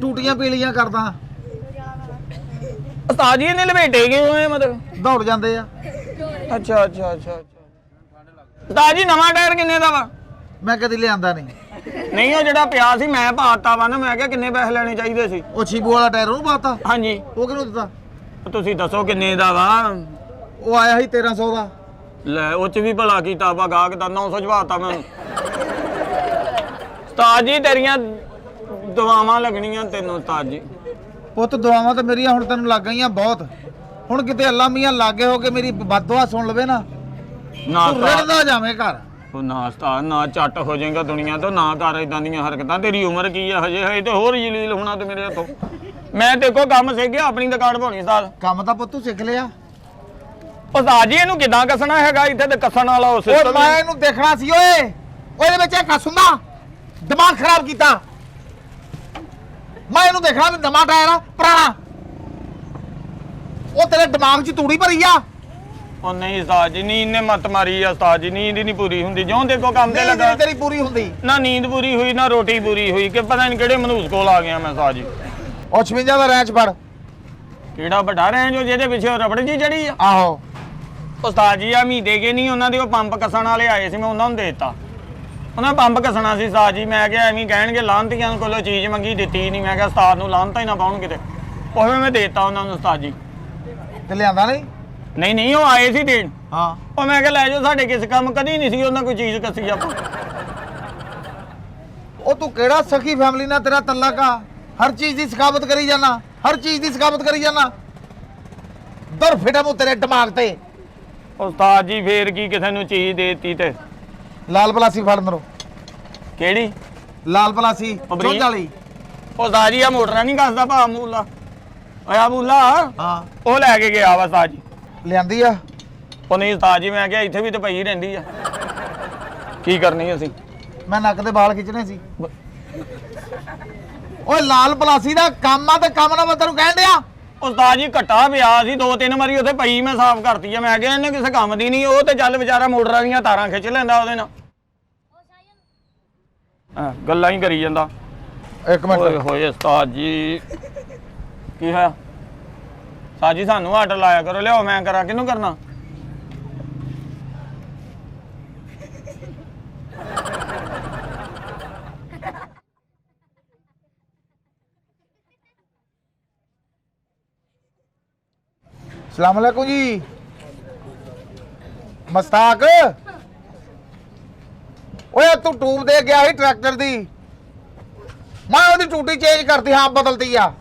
ਟੂਟੀਆਂ ਪੀਲੀਆਂ ਕਰਦਾ। ਉਸਤਾਦ ਜੀ ਇਹਨੇ ਲਪੇਟੇ ਕਿਉਂ ਆ ਮਤਲਬ? ਦੌੜ ਜਾਂਦੇ ਆ। ਅੱਛਾ ਅੱਛਾ ਅੱਛਾ ਉਸਤਾਦ ਜੀ ਨਵਾਂ ਟਾਇਰ ਕਿੰਨੇ ਦਾ ਵਾ? ਮੈਂ ਕਦੀ ਲਿਆਂਦਾ ਨਹੀਂ। ਨਹੀਂ ਉਹ ਜਿਹੜਾ ਪਿਆ ਸੀ ਮੈਂ ਪਾਤਾ ਵਾ ਨਾ, ਮੈਂ ਕਿਹਾ ਕਿੰਨੇ ਪੈਸੇ ਲੈਣੇ ਚਾਹੀਦੇ ਸੀ? ਉਹ ਛੀਬੂ ਵਾਲਾ ਟਾਇਰ ਉਹਨੂੰ ਪਾਤਾ। ਹਾਂਜੀ। ਉਹ ਕਿਹਨੂੰ ਦਿੱਤਾ? ਤੁਸੀਂ ਦੱਸੋ ਕਿੰਨੇ ਦਾ ਵਾ? ਉਹ ਆਇਆ ਸੀ 1300 ਦਾ। ਲੈ ਉਹ ਚ ਵੀ ਭਲਾ ਕੀਤਾ ਵਾ, ਗਾਹਕ ਦਾ 900 ਜਵਾਤਾ ਮੈਂ। ਉਸਤਾਦ ਜੀ ਤੇਰੀਆਂ ਦੁਆਵਾਂ ਲੱਗਣੀਆਂ ਤੈਨੂੰ ਉਸਤਾਦ ਜੀ। ਪੁੱਤ ਦੁਆਵਾਂ ਤਾਂ ਮੇਰੀਆਂ ਹੁਣ ਤੈਨੂੰ ਲੱਗ ਗਈਆਂ ਬਹੁਤ। ਹੁਣ ਕਿਤੇ ਅੱਲਾ ਮੀਆਂ ਲਾਗੇ ਹੋ ਕੇ ਮੇਰੀ ਬਦਦੁਆ ਸੁਣ ਲਵੇ ਨਾ, ਨਾ ਤੂੰ ਰੜਦਾ ਜਾਵੇਂ ਘਰ। ਉਹ ਨਾ ਉਸਤਾਦ, ਨਾ ਝੱਟ ਹੋ ਜਾਏਗਾ ਦੁਨੀਆ ਤੋਂ, ਨਾ ਕਰ ਇਦਾਂ ਦੀਆਂ ਹਰਕਤਾਂ। ਤੇਰੀ ਉਮਰ ਕੀ ਆ ਹਜੇ, ਹਜੇ ਤੇ ਹੋਰ ਜਲੀਲ ਹੋਣਾ ਤੇ ਮੇਰੇ ਹੱਥੋਂ। ਮੈਂ ਦੇਖੋ ਕੰਮ ਸਿੱਖ ਗਿਆ, ਆਪਣੀ ਦੁਕਾਨ ਪਾਉਣੀ ਉਸਤਾਦ। ਕੰਮ ਤਾਂ ਪੁੱਤ ਤੂੰ ਸਿੱਖ ਲਿਆ। ਉਸਤਾਦ ਜੀ ਇਹਨੂੰ ਕਿੱਦਾਂ ਕੱਸਣਾ ਹੈਗਾ? ਇੱਥੇ ਤੇ ਕੱਸਣ ਵਾਲਾ ਉਸ ਓਏ ਮੈਂ ਇਹਨੂੰ ਦੇਖਣਾ ਸੀ ਓਏ, ਉਹਦੇ ਵਿੱਚ ਇਹ ਕੱਸ ਹੁੰਦਾ। ਦਿਮਾਗ ਖਰਾਬ ਕੀਤਾ। ਮੈਂ ਇਹਨੂੰ ਦੇਖਣਾ ਵੀ ਨਵਾਂ ਟਾਇਰ ਆ ਪੁਰਾਣਾ। ਉਹ ਤੇਰੇ ਦਿਮਾਗ 'ਚ ਤੂੜੀ ਭਰੀ ਆ। ਉਹ ਨਹੀਂ ਉਸਤਾਦ ਜੀ, ਨੀਂਦ ਨੇ ਮੱਤ ਮਾਰੀ ਆ ਉਸਤਾਦ ਜੀ, ਨੀਂਦ ਹੀ ਨਹੀਂ ਪੂਰੀ ਹੁੰਦੀ। ਜਿਉਂ ਦੇਖੋ ਕੰਮ ਤੇ ਲੱਗਾ, ਤੇਰੀ ਪੂਰੀ ਹੁੰਦੀ ਨਾ ਨੀਂਦ ਪੂਰੀ ਹੋਈ ਨਾ ਰੋਟੀ ਪੂਰੀ ਹੋਈ, ਕਿ ਪਤਾ ਨਹੀਂ ਕਿਹੜੇ ਮਨੂਸ ਕੋਲ ਆ ਗਿਆ ਮੈਂ ਉਸਤਾਦ ਜੀ। ਉਹ 56 ਦਾ ਰੈਂਚ ਫੜ। ਕਿਹੜਾ ਵੱਡਾ ਰੈਂਜ ਜੋ ਜਿਹਦੇ ਪਿੱਛੇ ਉਹ ਰਬੜ ਜੀ ਚੜੀ ਆ? ਆਹੋ ਉਸਤਾਦ ਜੀ ਆ ਮਹੀਦੇ ਕੇ ਨਹੀਂ, ਉਹਨਾਂ ਦੇ ਉਹ ਪੰਪ ਕੱਸਣ ਵਾਲੇ ਆਏ ਸੀ, ਮੈਂ ਉਹਨਾਂ ਨੂੰ ਦੇ ਦਿੱਤਾ। ਉਹਨਾਂ ਪੰਪ ਕੱਸਣਾ ਸੀ ਉਸਤਾਦ ਜੀ। ਮੈਂ ਕਿਹਾ ਐਵੇਂ ਕਹਿਣਗੇ ਲਾਹਨਤੀਆਂ ਕੋਲੋਂ ਚੀਜ਼ ਮੰਗੀ ਦਿੱਤੀ ਨਹੀਂ। ਮੈਂ ਕਿਹਾ ਉਸਤਾਦ ਨੂੰ ਲਾਹਨਤਾਂ ਹੀ ਨਾ ਪਾਉਣ ਕਿਤੇ। ਉਹ ਮੈਂ ਦੇ ਦਿੱਤਾ ਉਹਨਾਂ ਨੂੰ ਉਸਤਾਦ ਜੀ। ਤੇ ਲਿਆਂਦਾ ਨਹੀਂ? ਨਹੀਂ ਨਹੀਂ ਉਹ ਆਏ ਸੀ ਦੇਣ। ਹਾਂ ਉਹ ਮੈਂ ਕਿਹਾ ਲੈ ਜਾਓ, ਸਾਡੇ ਕਿਸ ਕੰਮ ਕਦੀ ਨਹੀਂ ਸੀ ਉਹਨਾਂ ਕੋਈ ਚੀਜ਼ ਕੱਸੀ ਆਪਾਂ। ਉਹ ਤੂੰ ਕਿਹੜਾ ਸਖੀ ਫੈਮਿਲੀ ਨਾਲ ਤੇਰਾ ਤਲਕ ਆ? ਹਰ ਚੀਜ਼ ਦੀ ਸਖਾਵਤ ਕਰੀ ਜਾਣਾ, ਹਰ ਚੀਜ਼ ਦੀ ਸਖਾਵਤ ਕਰੀ ਜਾਣਾ। ਦਰ ਫਿਟਮ ਤੇਰੇ ਦਿਮਾਗ ਤੇ। ਉਸਤਾਦ ਜੀ ਫੇਰ ਕੀ, ਕਿਸੇ ਨੂੰ ਚੀਜ਼ ਦੇ ਦਿੱਤੀ ਤੇ? ਲਾਲ ਪਲਾਸੀ ਫੜ ਅੰਦਰੋਂ। ਕਿਹੜੀ ਲਾਲ ਪਲਾਸੀ ਬਰੀਕ? ਚੁੱਝ ਵਾਲੀ। ਉਸਤਾਦ ਜੀ ਆ ਮੋਟਰਾਂ ਨਹੀਂ ਕੱਸਦਾ ਭਾ ਮੂਲਾ। ਓਏ ਮੂਲਾ ਹਾਂ ਉਹ ਲੈ ਕੇ ਗਿਆ ਵਾ ਉਸਤਾਦ ਜੀ। ਲਿਆਂਦੀ ਆ? ਉਹ ਨਹੀਂ ਉਸਤਾਦ ਜੀ, ਮੈਂ ਕਿਹਾ ਇੱਥੇ ਵੀ ਤੇ ਪਈ ਰਹਿੰਦੀ ਆ, ਕੀ ਕਰਨੀ ਅਸੀਂ? ਮੈਂ ਨੱਕ ਦੇ ਵਾਲ ਖਿੱਚਣੇ ਸੀ। ਓਏ ਲਾਲ ਪਲਾਸੀ ਦਾ ਕੰਮ ਆ ਤੇ ਕੰਮ ਨਾ ਮੈਂ ਤੈਨੂੰ ਕਹਿਣ ਡਿਆ। ਉਸਤਾਦ ਜੀ ਘੱਟਾ ਪਿਆ ਸੀ 2-3 ਵਾਰੀ ਉੱਥੇ ਪਈ, ਮੈਂ ਸਾਫ਼ ਕਰਤੀ ਆ। ਮੈਂ ਕਿਹਾ ਇਹਨੇ ਕਿਸੇ ਕੰਮ ਦੀ ਨਹੀਂ, ਉਹ ਤੇ ਚੱਲ ਵਿਚਾਰਾ ਮੋਟਰਾਂ ਦੀਆਂ ਤਾਰਾਂ ਖਿੱਚ ਲੈਂਦਾ ਉਹਦੇ ਨਾਲ। ਹਾਂ ਗੱਲਾਂ ਹੀ ਕਰੀ ਜਾਂਦਾ। ਇੱਕ ਮਿੰਟ ਓਏ ਹੋਏ ਉਸਤਾਦ ਜੀ, ਕੀ ਹੋਇਆ? ਉਸਤਾਦ ਜੀ ਸਾਨੂੰ ਆਰਡਰ ਲਾਇਆ ਕਰੋ, ਲਿਆਓ ਮੈਂ ਕਰਾਂ, ਕਿਹਨੂੰ ਕਰਨਾ? ਸਲਾਮ ਅਲੈਕੁਮ ਜੀ। ਮਸਤਾਕ ਓਏ ਤੂੰ ਟੂਬ ਦੇ ਗਿਆ ਸੀ ਟਰੈਕਟਰ ਦੀ, ਮੈਂ ਉਹਦੀ ਟੂਟੀ ਚੇਂਜ ਕਰਤੀ। ਹਾਂ ਬਦਲਤੀ ਆ।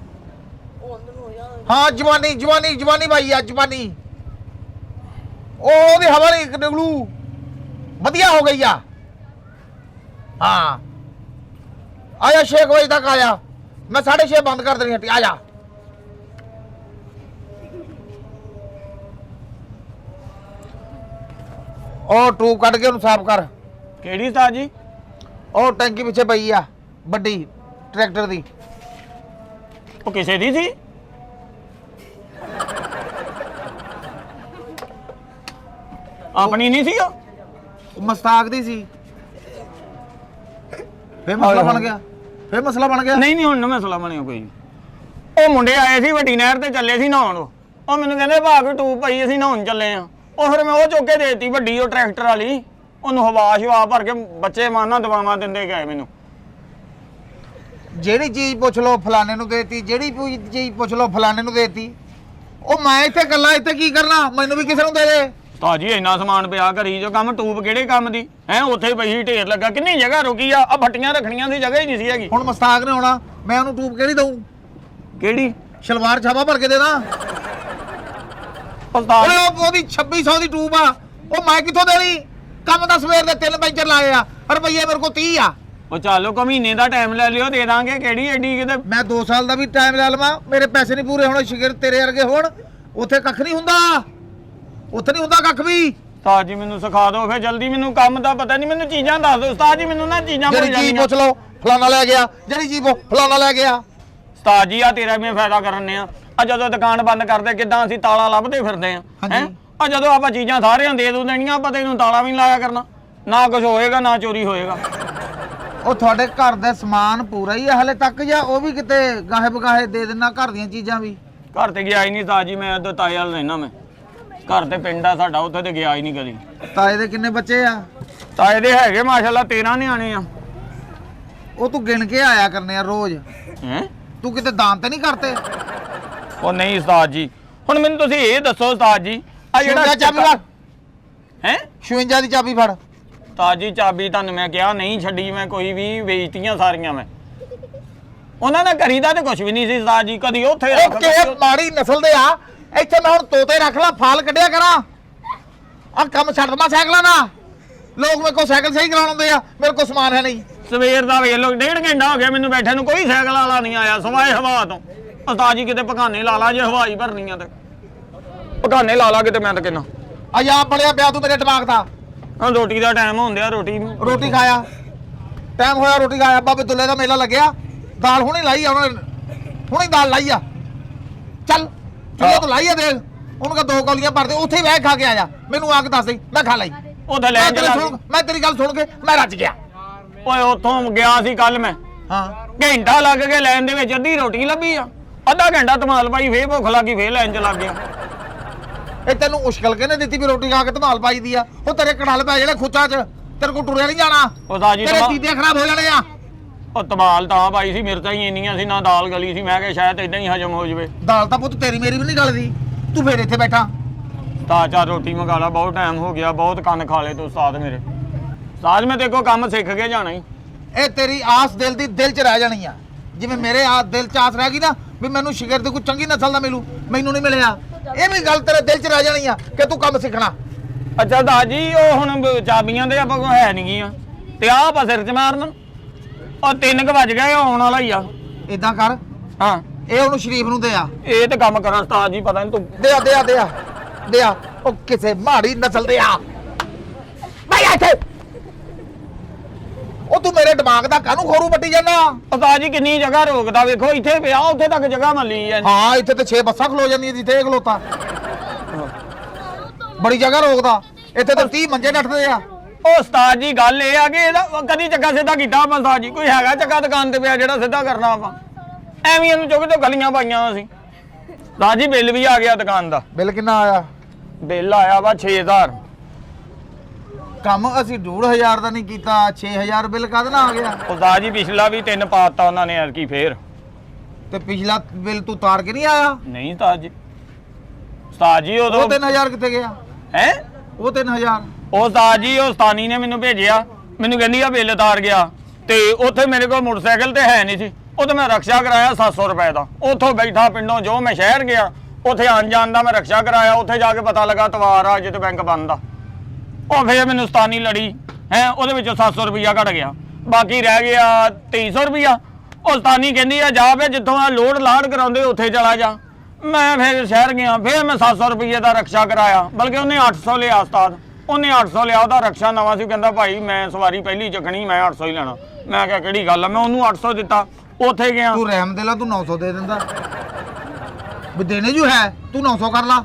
ਹਾਂ ਜਵਾਨੀ ਜਵਾਨੀ ਜਵਾਨੀ ਭਾਈ ਆ ਜਵਾਨੀ। ਉਹ ਉਹਦੀ ਹਵਾ ਨਹੀਂ ਨਿਕਲੂ, ਵਧੀਆ ਹੋ ਗਈ ਆ। ਹਾਂ ਆਇਆ 6 ਵਜੇ ਤੱਕ ਆਇਆ, ਮੈਂ 6:30 ਬੰਦ ਕਰ ਦੇਣੀ ਹੱਟੀ। ਆ ਜਾ। ਉਹ ਟੂਬ ਕੱਢ ਕੇ ਉਹਨੂੰ ਸਾਫ਼ ਕਰ। ਕਿਹੜੀ ਉਸਤਾਦ ਜੀ? ਉਹ ਟੈਂਕੀ ਪਿੱਛੇ ਪਈ ਆ ਵੱਡੀ ਟਰੈਕਟਰ ਦੀ। ਉਹ ਕਿਸੇ ਦੀ ਸੀ? ਆਪਣੀ ਨਹੀਂ ਸੀ ਉਹ ਮਸਤਾਕ ਦੀ ਸੀ। ਫੇਰ ਮਸਲਾ ਬਣ ਗਿਆ, ਫੇਰ ਮਸਲਾ ਬਣ ਗਿਆ। ਨਹੀਂ ਨਹੀਂ ਹੁਣ ਨਾ ਮਸਲਾ ਬਣਿਆ ਕੋਈ। ਉਹ ਮੁੰਡੇ ਆਏ ਸੀ ਵੱਡੀ ਨਹਿਰ ਤੇ ਚੱਲੇ ਸੀ ਨਹਾਉਣ। ਉਹ ਮੈਨੂੰ ਕਹਿੰਦੇ ਭਾਗ ਟੂਬ ਪਈ, ਅਸੀਂ ਨਹਾਉਣ ਚੱਲੇ ਆ। ਉਹ ਫਿਰ ਮੈਂ ਉਹ ਚੁੱਕ ਕੇ ਦੇ ਦਿੱਤੀ ਵੱਡੀ, ਉਹ ਟਰੈਕਟਰ ਵਾਲੀ। ਉਹਨੂੰ ਹਵਾ ਸ਼ਵਾ ਭਰ ਕੇ ਬੱਚੇ ਮਾਨਾ ਦਵਾਵਾਂ ਦਿੰਦੇ ਗਏ ਮੈਨੂੰ। ਜਿਹੜੀ ਚੀਜ਼ ਪੁੱਛ ਲਓ ਫਲਾਣੇ ਨੂੰ ਦੇਤੀ, ਜਿਹੜੀ ਚੀਜ਼ ਪੁੱਛ ਲਓ ਫਲਾਣੇ ਨੂੰ ਦੇਤੀ। ਉਹ ਮੈਂ ਇੱਥੇ ਇਕੱਲਾ ਇੱਥੇ ਕੀ ਕਰਨਾ? ਮੈਨੂੰ ਵੀ ਕਿਸੇ ਨੂੰ ਦੇ ਦੇ। ਤਾਂ ਜੀ ਇੰਨਾ ਸਮਾਨ ਪਿਆ ਘਰੀ ਜੋ ਕੰਮ ਟੂਬ ਕਿਹੜੇ ਕੰਮ ਦੀ ਹੈ? ਉੱਥੇ ਪਈ ਢੇਰ ਲੱਗਾ, ਕਿੰਨੀ ਜਗ੍ਹਾ ਰੁਕੀ ਆ। ਆ ਫੱਟੀਆਂ ਰੱਖਣੀਆਂ ਦੀ ਜਗ੍ਹਾ ਹੀ ਨਹੀਂ ਸੀ ਹੈਗੀ। ਹੁਣ ਮਸਤਾਕ ਨੇ ਆਉਣਾ, ਮੈਂ ਉਹਨੂੰ ਟੂਬ ਕਿਹੜੀ ਦਊਂ? ਕਿਹੜੀ ਸ਼ਲਵਾਰ ਛਾਪਾ ਭਰ ਕੇ ਦੇ ਦਾਂ? ਉਸਤਾਦ ਓਏ ਉਹਦੀ 2600 ਦੀ ਟੂਬ ਆ, ਉਹ ਮੈਂ ਕਿੱਥੋਂ ਦੇਣੀ? ਕੰਮ ਤਾਂ ਸਵੇਰ ਦੇ 3 ਪੈਂਚਰ ਲਾਏ ਆ, ਰੁਪਈਏ ਮੇਰੇ ਕੋਲ 30 ਆ। ਉਹ ਚੱਲੋ ਕੋ ਮਹੀਨੇ ਦਾ ਟਾਈਮ ਲੈ ਲਿਓ, ਦੇ ਦਾਂਗੇ। ਕਿਹੜੀ ਐਡੀ ਕਿਤੇ ਮੈਂ 2 ਸਾਲ ਦਾ ਵੀ ਟਾਈਮ ਲੈ ਲਵਾਂ, ਮੇਰੇ ਪੈਸੇ ਨਹੀਂ ਪੂਰੇ ਹੋਣੇ। ਸ਼ਿਗਰ ਤੇਰੇ ਵਰਗੇ ਹੋਣ, ਉੱਥੇ ਕੱਖ ਨਹੀਂ ਹੁੰਦਾ, ਉੱਥੇ ਨਹੀਂ ਹੁੰਦਾ ਕੱਖ ਵੀ। ਉਸਤਾਦ ਜੀ ਮੈਨੂੰ ਸਿਖਾ ਦਿਓ ਫਿਰ ਜਲਦੀ, ਮੈਨੂੰ ਕੰਮ ਦਾ ਪਤਾ ਨਹੀਂ, ਮੈਨੂੰ ਚੀਜ਼ਾਂ ਦੱਸ ਦਿਓ ਉਸਤਾਦ ਜੀ, ਮੈਨੂੰ ਨਾ ਚੀਜ਼ਾਂ ਭੁੱਲ ਜਿਹੜੀ ਚੀਜ਼ ਜਾਂਦੀਆਂ। ਪੁੱਛ ਲਓ ਫਲਾਣਾ ਲੈ ਗਿਆ, ਜਿਹੜੀ ਚੀਜ਼ ਫਲਾਣਾ ਲੈ ਗਿਆ। ਉਸਤਾਦ ਜੀ ਆ ਤੇਰਾ ਵੀ ਫਾਇਦਾ ਕਰਨੇ ਆ ਜਦੋਂ ਦੁਕਾਨ ਬੰਦ ਕਰਦੇ ਕਿੱਦਾਂ ਅਸੀਂ ਤਾਲਾ ਲੱਭਦੇ ਫਿਰਦੇ ਆ ਹੈ ਆ ਜਦੋਂ ਆਪਾਂ ਚੀਜ਼ਾਂ ਸਾਰਿਆਂ ਦੇ ਦੂ ਦੇਣੀਆਂ ਆਪਾਂ ਤੈਨੂੰ ਤਾਲਾ ਵੀ ਨਹੀਂ ਲਾਇਆ ਕਰਨਾ, ਨਾ ਕੁਝ ਹੋਏਗਾ ਨਾ ਚੋਰੀ ਹੋਏਗਾ। ਉਹ ਤੁਹਾਡੇ ਘਰ ਦਾ ਸਮਾਨ ਪੂਰਾ ਹੀ ਹੈ ਹਲੇ ਤੱਕ, ਜਾਂ ਉਹ ਵੀ ਕਿਤੇ ਗਾਹੇ ਬਗਾਹੇ ਦੇ ਦੇਣਾ, ਘਰ ਦੀਆਂ ਚੀਜ਼ਾਂ ਵੀ? ਘਰ ਤੇ ਗਿਆ ਹੀ ਨਹੀਂ ਉਸਤਾਦ ਜੀ, ਮੈਂ ਉਧਰ ਤਾਏ ਵਾਲ ਰਹਿਣਾ, ਮੈਂ ਘਰ ਤੇ ਪਿੰਡ ਆ ਸਾਡਾ, ਉੱਥੇ ਤੇ ਗਿਆ ਹੀ ਨਹੀਂ ਕਦੀ। ਤਾਏ ਦੇ ਕਿੰਨੇ ਬੱਚੇ ਆ? ਤਾਏ ਦੇ ਹੈਗੇ ਮਾਸ਼ਾਅੱਲਾ 13 ਨਿਆਣੇ ਆ। ਉਹ ਤੂੰ ਗਿਣ ਕੇ ਆਇਆ ਕਰਨੇ ਆ ਰੋਜ਼, ਹੈ ਤੂੰ ਕਿਤੇ ਦਾਨ ਤੇ ਨਹੀਂ ਕਰਤੇ? ਉਹ ਨਹੀਂ ਉਸਤਾਦ ਜੀ, ਹੁਣ ਮੈਨੂੰ ਤੁਸੀਂ ਇਹ ਦੱਸੋ ਉਸਤਾਦ ਜੀ ਆ ਜਿਹੜਾ ਚਾਬੀ ਫੜ ਹੈ 56 ਦੀ ਚਾਬੀ ਫੜ। ਉਸਤਾਦ ਜੀ ਚਾਬੀ ਤੁਹਾਨੂੰ ਮੈਂ ਕਿਹਾ ਨਹੀਂ ਛੱਡੀ ਮੈਂ ਕੋਈ ਵੀ, ਵੇਚਤੀਆਂ ਸਾਰੀਆਂ ਮੈਂ। ਉਹਨਾਂ ਨੇ ਕਰੀਦਾ ਤੇ ਕੁਝ ਵੀ ਨਹੀਂ ਸੀ ਉਸਤਾਦ ਜੀ, ਕਦੀ ਉੱਥੇ ਰੱਖ ਉਹ ਕਿਹੇ ਮਾੜੀ ਨਸਲ ਦੇ ਆ, ਇੱਥੇ ਮੈਂ ਹੁਣ ਤੋਤੇ ਰੱਖ ਲਾ, ਫਾਲ ਕੱਢਿਆ ਕਰਾਂ, ਆ ਕੰਮ ਛੱਡ ਦਮਾ ਸਾਈਕਲਾਂ ਨਾ। ਲੋਕ ਮੇਰੇ ਕੋਲ ਸਾਈਕਲ ਸਹੀ ਕਰਾਉਣ ਆਉਂਦੇ ਆ, ਮੇਰੇ ਕੋਲ ਸਮਾਨ ਹੈ ਨਹੀਂ। ਸਵੇਰ ਦਾ ਵੇਖ ਲੋ 1.5 ਘੰਟਾ ਹੋ ਗਿਆ ਮੈਨੂੰ ਬੈਠੇ ਨੂੰ, ਕੋਈ ਸਾਈਕਲ ਵਾਲਾ ਨਹੀਂ ਆਇਆ ਸਵਾਏ ਹਵਾ ਤੋਂ। ਉਸਤਾਦ ਜੀ ਕਿਤੇ ਪਕਾਨੇ ਲਾ ਲਾ, ਜੇ ਹਵਾਈ ਭਰਨੀ ਆ ਤੇ ਪਕਾਨੇ ਲਾ ਲਾ ਕਿਤੇ, ਮੈਂ ਤਾਂ ਕਹਿੰਦਾ ਆ ਜਾ ਬੜਿਆ ਪਿਆ ਤੂੰ ਮੇਰੇ ਦਿਮਾਗ ਦਾ। ਹੁਣ ਰੋਟੀ ਦਾ ਟਾਈਮ ਹੁੰਦਿਆ, ਰੋਟੀ ਖਾਇਆ, ਟਾਈਮ ਹੋਇਆ ਰੋਟੀ ਖਾਇਆ। ਬਾਬੇ ਦੁੱਲੇ ਦਾ ਮੇਲਾ ਲੱਗਿਆ, ਦਾਲ ਹੁਣੀ ਲਾਈ ਆ ਉਹਨੇ, ਹੁਣੀ ਦਾਲ ਲਾਈ ਆ, ਚੱਲ ਚੁੱਲ੍ਹੇ ਤੋਂ ਲਾਈ ਆ ਦੇਖ, ਉਹਨੂੰ ਕਹ 2 ਕੌਲੀਆਂ ਭਰ ਦੇ, ਉੱਥੇ ਬਹਿ ਖਾ ਕੇ ਆ ਜਾ, ਮੈਨੂੰ ਆ ਕੇ ਦੱਸ ਦੇ, ਮੈਂ ਖਾ ਲਈ। ਉੱਥੇ ਲੈ ਮੈਂ ਤੇਰੀ ਗੱਲ ਸੁਣ ਕੇ ਮੈਂ ਰੱਜ ਗਿਆ। ਓਏ ਉੱਥੋਂ ਗਿਆ ਸੀ ਕੱਲ ਮੈਂ, ਹਾਂ ਘੰਟਾ ਲੱਗ ਕੇ ਲੈਣ ਦੇ ਵਿੱਚ ਅੱਧੀ ਰੋਟੀ ਲੱਭੀ ਆ, ਅੱਧਾ ਘੰਟਾ ਧਮਾਲ ਪਾਈ, ਫੇਰ ਭੁੱਖ ਲੱਗੀ, ਫੇਰ ਲਾਈਨ ਚ ਲੱਗ ਗਿਆ। ਇਹ ਤੈਨੂੰ ਮੁਸ਼ਕਲ ਕਿਹਨੇ ਦਿੱਤੀ ਵੀ ਰੋਟੀ ਖਾ ਕੇ ਧਮਾਲ ਪਾਈ ਦੀ ਆ? ਉਹ ਤੇਰੇ ਕੜਲ ਪੈ ਜਿਹੜੇ ਖੁੱਚਾਂ 'ਚ, ਤੇਰੇ ਕੋਲ ਟੁਰਿਆ ਨਹੀਂ ਜਾਣਾ, ਉਸਤਾਦ ਜੀ ਤੇਰੇ ਚੀਤੇ ਖਰਾਬ ਹੋ ਜਾਣੇ ਆ। ਉਹ ਧਮਾਲ ਤਾਂ ਪਾਈ ਸੀ, ਮੇਰੇ ਤਾਂ ਹੀ ਇੰਨੀਆਂ ਸੀ, ਨਾ ਦਾਲ ਗਲੀ ਸੀ, ਮੈਂ ਕਿਹਾ ਸ਼ਾਇਦ ਇਦਾਂ ਹੀ ਹਜਮ ਹੋ ਜਵੇ। ਦਾਲ ਤਾਂ ਪੁੱਤ ਤੇਰੀ ਮੇਰੀ ਵੀ ਨਹੀਂ ਗਲਦੀ, ਤੂੰ ਫੇਰ ਇੱਥੇ ਬੈਠਾ। ਤਾਂ ਚਾਰ ਰੋਟੀ ਮੰਗਾ ਲਾ, ਬਹੁਤ ਟਾਈਮ ਹੋ ਗਿਆ, ਬਹੁਤ ਕੰਨ ਖਾ ਲਏ ਤੂੰ ਉਸਤਾਦ ਮੇਰੇ। ਉਸਤਾਦ ਮੈਂ ਤੇ ਕੋ ਕੰਮ ਸਿੱਖ ਕੇ ਜਾਣਾ ਹੀ। ਇਹ ਤੇਰੀ ਆਸ ਦਿਲ ਦੀ ਦਿਲ 'ਚ ਰਹਿ ਜਾਣੀ ਆ, ਜਿਵੇਂ ਮੇਰੇ ਆ ਦਿਲ 'ਚ ਆਸ ਰਹਿ ਗਈ ਨਾ ਵੀ ਮੈਨੂੰ ਸ਼ਾਗਿਰਦ ਕੋਈ ਚੰਗੀ ਨਸਲ ਦਾ ਮਿਲੂ, ਮੈਨੂੰ ਨਹੀਂ ਮਿਲਿਆ। ਇਹ ਵੀ ਗੱਲ ਤੇਰੇ ਦਿਲ 'ਚ ਰਹਿ ਜਾਣੀ ਆ ਕਿ ਤੂੰ ਕੰਮ ਸਿੱਖਣਾ। ਅੱਛਾ ਦਾਦੀ ਉਹ ਹੁਣ ਚਾਬੀਆਂ ਦੇ ਆਪਾਂ ਕੋ ਹੈ ਨਹੀਂ ਗੀਆਂ ਤੇ ਆਹ ਆਪਾਂ ਸਿਰ 'ਚ ਮਾਰਨ, ਉਹ 3 ਵਜ ਗਏ, ਆਉਣ ਵਾਲਾ ਹੀ ਆ। ਇਦਾਂ ਕਰ, ਹਾਂ ਇਹ ਉਹਨੂੰ ਸ਼ਰੀਫ ਨੂੰ ਦੇ ਆ। ਇਹ ਤੇ ਕੰਮ ਕਰਾਂ ਉਸਤਾਦ ਜੀ, ਪਤਾ ਨਹੀਂ ਤੂੰ ਦੇ ਆ ਦੇ ਆ ਦੇ ਆ ਦੇ ਆ, ਉਹ ਕਿਸੇ ਮਾੜੀ ਨਸਲ ਦੇ ਆ ਬਈ ਇੱਥੇ। ਉਹ ਤੂੰ ਮੇਰੇ ਦਿਮਾਗ ਦਾ ਕਾਹਨੂੰ ਖੋਰੂ ਵੱਟੀ ਜਾਂਦਾ? ਉਸਤਾਦ ਜੀ ਕਿੰਨੀ ਜਗ੍ਹਾ ਰੋਕਦਾ, ਵੇਖੋ ਇੱਥੇ ਪਿਆ, ਉੱਥੇ ਤੱਕ ਜਗ੍ਹਾ ਮੱਲੀ ਆ। ਹਾਂ ਇੱਥੇ ਤੇ 6 ਬੱਸਾਂ ਖਲੋ ਜਾਂਦੀਆਂ, ਜਿੱਥੇ ਇਹ ਖਲੋਤਾ ਬੜੀ ਜਗ੍ਹਾ ਰੋਕਦਾ। ਇੱਥੇ ਤਾਂ 30 ਮੰਜੇ ਨੱਠਦੇ ਆ। ਉਹ ਉਸਤਾਦ ਜੀ ਗੱਲ ਇਹ ਆ ਕਿ ਇਹਦਾ ਕਦੀ ਚੱਕਾ ਸਿੱਧਾ ਕੀਤਾ ਆਪਾਂ ਉਸਤਾਦ ਜੀ, ਕੋਈ ਹੈਗਾ ਚੱਕਾ ਦੁਕਾਨ ਤੇ ਪਿਆ ਜਿਹੜਾ ਸਿੱਧਾ ਕਰਨਾ ਆਪਾਂ? ਐਵੇਂ ਇਹਨੂੰ ਚੁੱਕ ਤੋਂ ਗਲੀਆਂ ਪਾਈਆਂ ਅਸੀਂ। ਉਸਤਾਦ ਜੀ ਬਿੱਲ ਵੀ ਆ ਗਿਆ ਦੁਕਾਨ ਦਾ। ਬਿੱਲ ਕਿੰਨਾ ਆਇਆ? ਬਿੱਲ ਆਇਆ ਵਾ 6000। ਕੰਮ ਅਸੀਂ 2500 ਦਾ ਨਹੀਂ ਕੀਤਾ, 6000 ਬਿੱਲ ਕਾਹਦੇ ਨਾਲ ਆ ਗਿਆ? ਉਸਤਾਦ ਜੀ ਪਿਛਲਾ ਵੀ 3 ਪਾਤਾ ਉਹਨਾਂ ਨੇ ਐਲਕੀ ਫੇਰ। ਤੇ ਪਿਛਲਾ ਬਿੱਲ ਤੂੰ ਤਾਰ ਕੇ ਨਹੀਂ ਆਇਆ? ਨਹੀਂ ਉਸਤਾਦ ਜੀ, ਉਸਤਾਦ ਜੀ ਉਹ ਉਦੋਂ 3000 ਕਿੱਥੇ ਗਿਆ? ਹੈ ਉਹ 3000 ਉਹ ਉਸਤਾਦ ਜੀ ਉਹ ਉਸਤਾਨੀ ਨੇ ਮੈਨੂੰ ਭੇਜਿਆ, ਮੈਨੂੰ ਕਹਿੰਦੀ ਆ ਬਿੱਲ ਤਾਰ ਗਿਆ, ਤੇ ਉੱਥੇ ਮੇਰੇ ਕੋਲ ਮੋਟਰਸਾਈਕਲ ਤੇ ਹੈ ਨਹੀਂ ਸੀ, ਉਹ ਤੇ ਮੈਂ ਰਕਸ਼ਾ ਕਰਾਇਆ 700 ਰੁਪਏ ਦਾ, ਉੱਥੋਂ ਬੈਠਾ ਪਿੰਡੋਂ ਜੋ ਮੈਂ ਸ਼ਹਿਰ ਗਿਆ, ਉੱਥੇ ਆਉਣ ਜਾਣ ਦਾ ਮੈਂ ਰਕਸ਼ਾ ਕਰਾਇਆ, ਉੱਥੇ ਜਾ ਕੇ ਪਤਾ ਲੱਗਾ ਤਵਾਰ ਆ ਜਿੱਥੇ ਬੈਂਕ ਬੰਦ ਆ। ਉਹ ਫੇਰ ਮੈਨੂੰ ਉਸਤਾਨੀ ਲੜੀ ਹੈ, ਉਹਦੇ ਵਿੱਚੋਂ 700 ਰੁਪਈਆ ਘਟ ਗਿਆ, ਬਾਕੀ ਰਹਿ ਗਿਆ 2300 ਰੁਪਈਆ। ਉਹ ਉਸਤਾਨੀ ਕਹਿੰਦੀ ਆ ਜਾ ਫੇ ਜਿੱਥੋਂ ਆ ਲੋਡ ਲਾੜ ਕਰਾਉਂਦੇ ਉੱਥੇ ਚਲਾ ਜਾ। ਮੈਂ ਫਿਰ ਸ਼ਹਿਰ ਗਿਆ, ਫਿਰ ਮੈਂ 700 ਰੁਪਈਏ ਦਾ ਰਕਸ਼ਾ ਕਰਾਇਆ, ਬਲਕਿ ਉਹਨੇ 800 ਲਿਆ ਉਸਤਾਦ, ਉਹਨੇ 800 ਲਿਆ, ਉਹਦਾ ਰਕਸ਼ਾ ਨਵਾਂ ਸੀ, ਕਹਿੰਦਾ ਭਾਈ ਮੈਂ ਸਵਾਰੀ ਪਹਿਲੀ ਚੱਕਣੀ, ਮੈਂ 800 ਹੀ ਲੈਣਾ। ਮੈਂ ਕਿਹਾ ਕਿਹੜੀ ਗੱਲ ਆ, ਮੈਂ ਉਹਨੂੰ 800 ਦਿੱਤਾ, ਉੱਥੇ ਗਿਆ। ਤੂੰ ਰਹਿਮ ਦੇ ਲਾ, ਤੂੰ 900 ਦੇ ਦਿੰਦਾ ਵੀ ਦੇਣੇ ਜੋ ਹੈ, ਤੂੰ 900 ਕਰ ਲਾ।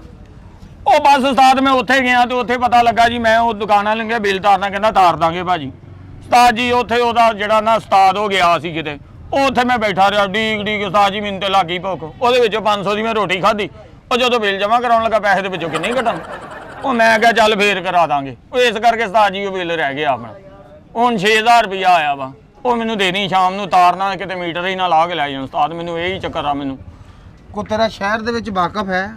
ਉਹ ਬਸ ਉਸਤਾਦ ਮੈਂ ਉੱਥੇ ਗਿਆ ਤੇ ਉੱਥੇ ਪਤਾ ਲੱਗਾ ਜੀ, ਮੈਂ ਉਹ ਦੁਕਾਨਾਂ ਲੰਘਿਆ ਬਿੱਲ ਤਾਰਨਾ, ਕਹਿੰਦਾ ਤਾਰ ਦਾਂਗੇ ਭਾਜੀ। ਉਸਤਾਦ ਜੀ ਉੱਥੇ ਉਹਦਾ ਜਿਹੜਾ ਨਾ ਉਸਤਾਦ ਹੋ ਗਿਆ ਸੀ ਕਿਤੇ, ਉਹ ਉੱਥੇ ਮੈਂ ਬੈਠਾ ਰਿਹਾ ਡੀਕ ਡੀਕ, ਉਸਤਾਦ ਜੀ ਮੈਨੂੰ ਤੇ ਲੱਗ ਗਈ ਭੁੱਖ, ਉਹਦੇ ਵਿੱਚੋਂ 500 ਦੀ ਮੈਂ ਰੋਟੀ ਖਾਧੀ। ਉਹ ਜਦੋਂ ਬਿੱਲ ਜਮ੍ਹਾਂ ਕਰਾਉਣ ਲੱਗਾ ਪੈਸੇ ਦੇ ਵਿੱਚੋਂ ਕਿੰਨੇ ਘਟਣ, ਉਹ ਮੈਂ ਕਿਹਾ ਚੱਲ ਫੇਰ ਕਰਾ ਦਾਂਗੇ। ਉਹ ਇਸ ਕਰਕੇ ਉਸਤਾਦ ਜੀ ਉਹ ਬਿੱਲ ਰਹਿ ਗਿਆ ਆਪਣਾ। ਹੁਣ 6000 ਰੁਪਇਆ ਆਇਆ ਵਾ, ਉਹ ਮੈਨੂੰ ਦੇਣੀ ਸ਼ਾਮ ਨੂੰ, ਤਾਰਨਾ ਕਿਤੇ ਮੀਟਰ ਹੀ ਨਾ ਲਾ ਕੇ ਲੈ ਜਾਣ ਉਸਤਾਦ, ਮੈਨੂੰ ਇਹ ਹੀ ਚੱਕਰ ਆ। ਮੈਨੂੰ ਕੋ ਤੇਰਾ ਸ਼ਹਿਰ ਦੇ ਵਿੱਚ ਵਾਕਫ ਹੈ?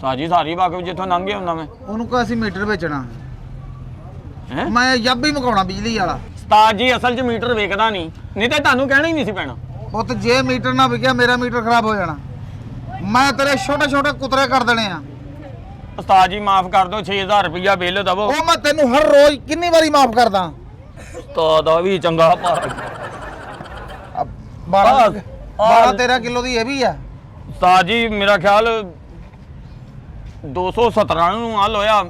ਸਾਜੀ ਸਾਰੀ ਵਾਕਫ, ਜਿੱਥੋਂ ਲੰਘੇ ਹੁੰਦਾ ਮੈਂ। ਉਹਨੂੰ ਕਹ ਅਸੀਂ ਮੀਟਰ ਵੇਚਣਾ ਹੈ ਮੈਂ ਜੱਬ ਹੀ ਮੁਕਾਉਣਾ ਬਿਜਲੀ ਵਾਲਾ। ਉਸਤਾਦ ਜੀ ਅਸਲ 'ਚ ਮੀਟਰ ਵੇਖਦਾ ਨਹੀਂ ਤੇ ਤੁਹਾਨੂੰ ਕਹਿਣਾ ਹੀ ਨਹੀਂ ਸੀ ਪੈਣਾ। ਉਹ ਤੇ ਜੇ ਮੀਟਰ ਨਾ ਵਿਕਿਆ ਮੇਰਾ ਮੀਟਰ ਖਰਾਬ ਹੋ ਜਾਣਾ, ਮੈਂ ਤੇਰੇ ਛੋਟੇ ਛੋਟੇ ਕੁਤਰੇ ਕਰ ਦੇਣੇ ਆ। ਉਸਤਾਦ ਜੀ ਮਾਫ ਕਰ ਦਿਓ, 6000 ਰੁਪਇਆ ਬਿੱਲ ਦਵੋ। ਉਹ ਮੈਂ ਤੈਨੂੰ ਹਰ ਰੋਜ਼ ਕਿੰਨੀ ਵਾਰੀ ਮਾਫ ਕਰਦਾ। ਉਸਤਾਦ ਆ ਵੀ ਚੰਗਾ ਭਾਰ 12-13 ਕਿਲੋ ਦੀ ਇਹ ਵੀ ਆ। ਉਸਤਾਦ ਜੀ ਮੇਰਾ ਖਿਆਲ 217 ਨੂੰ ਹੱਲ ਹੋਇਆ,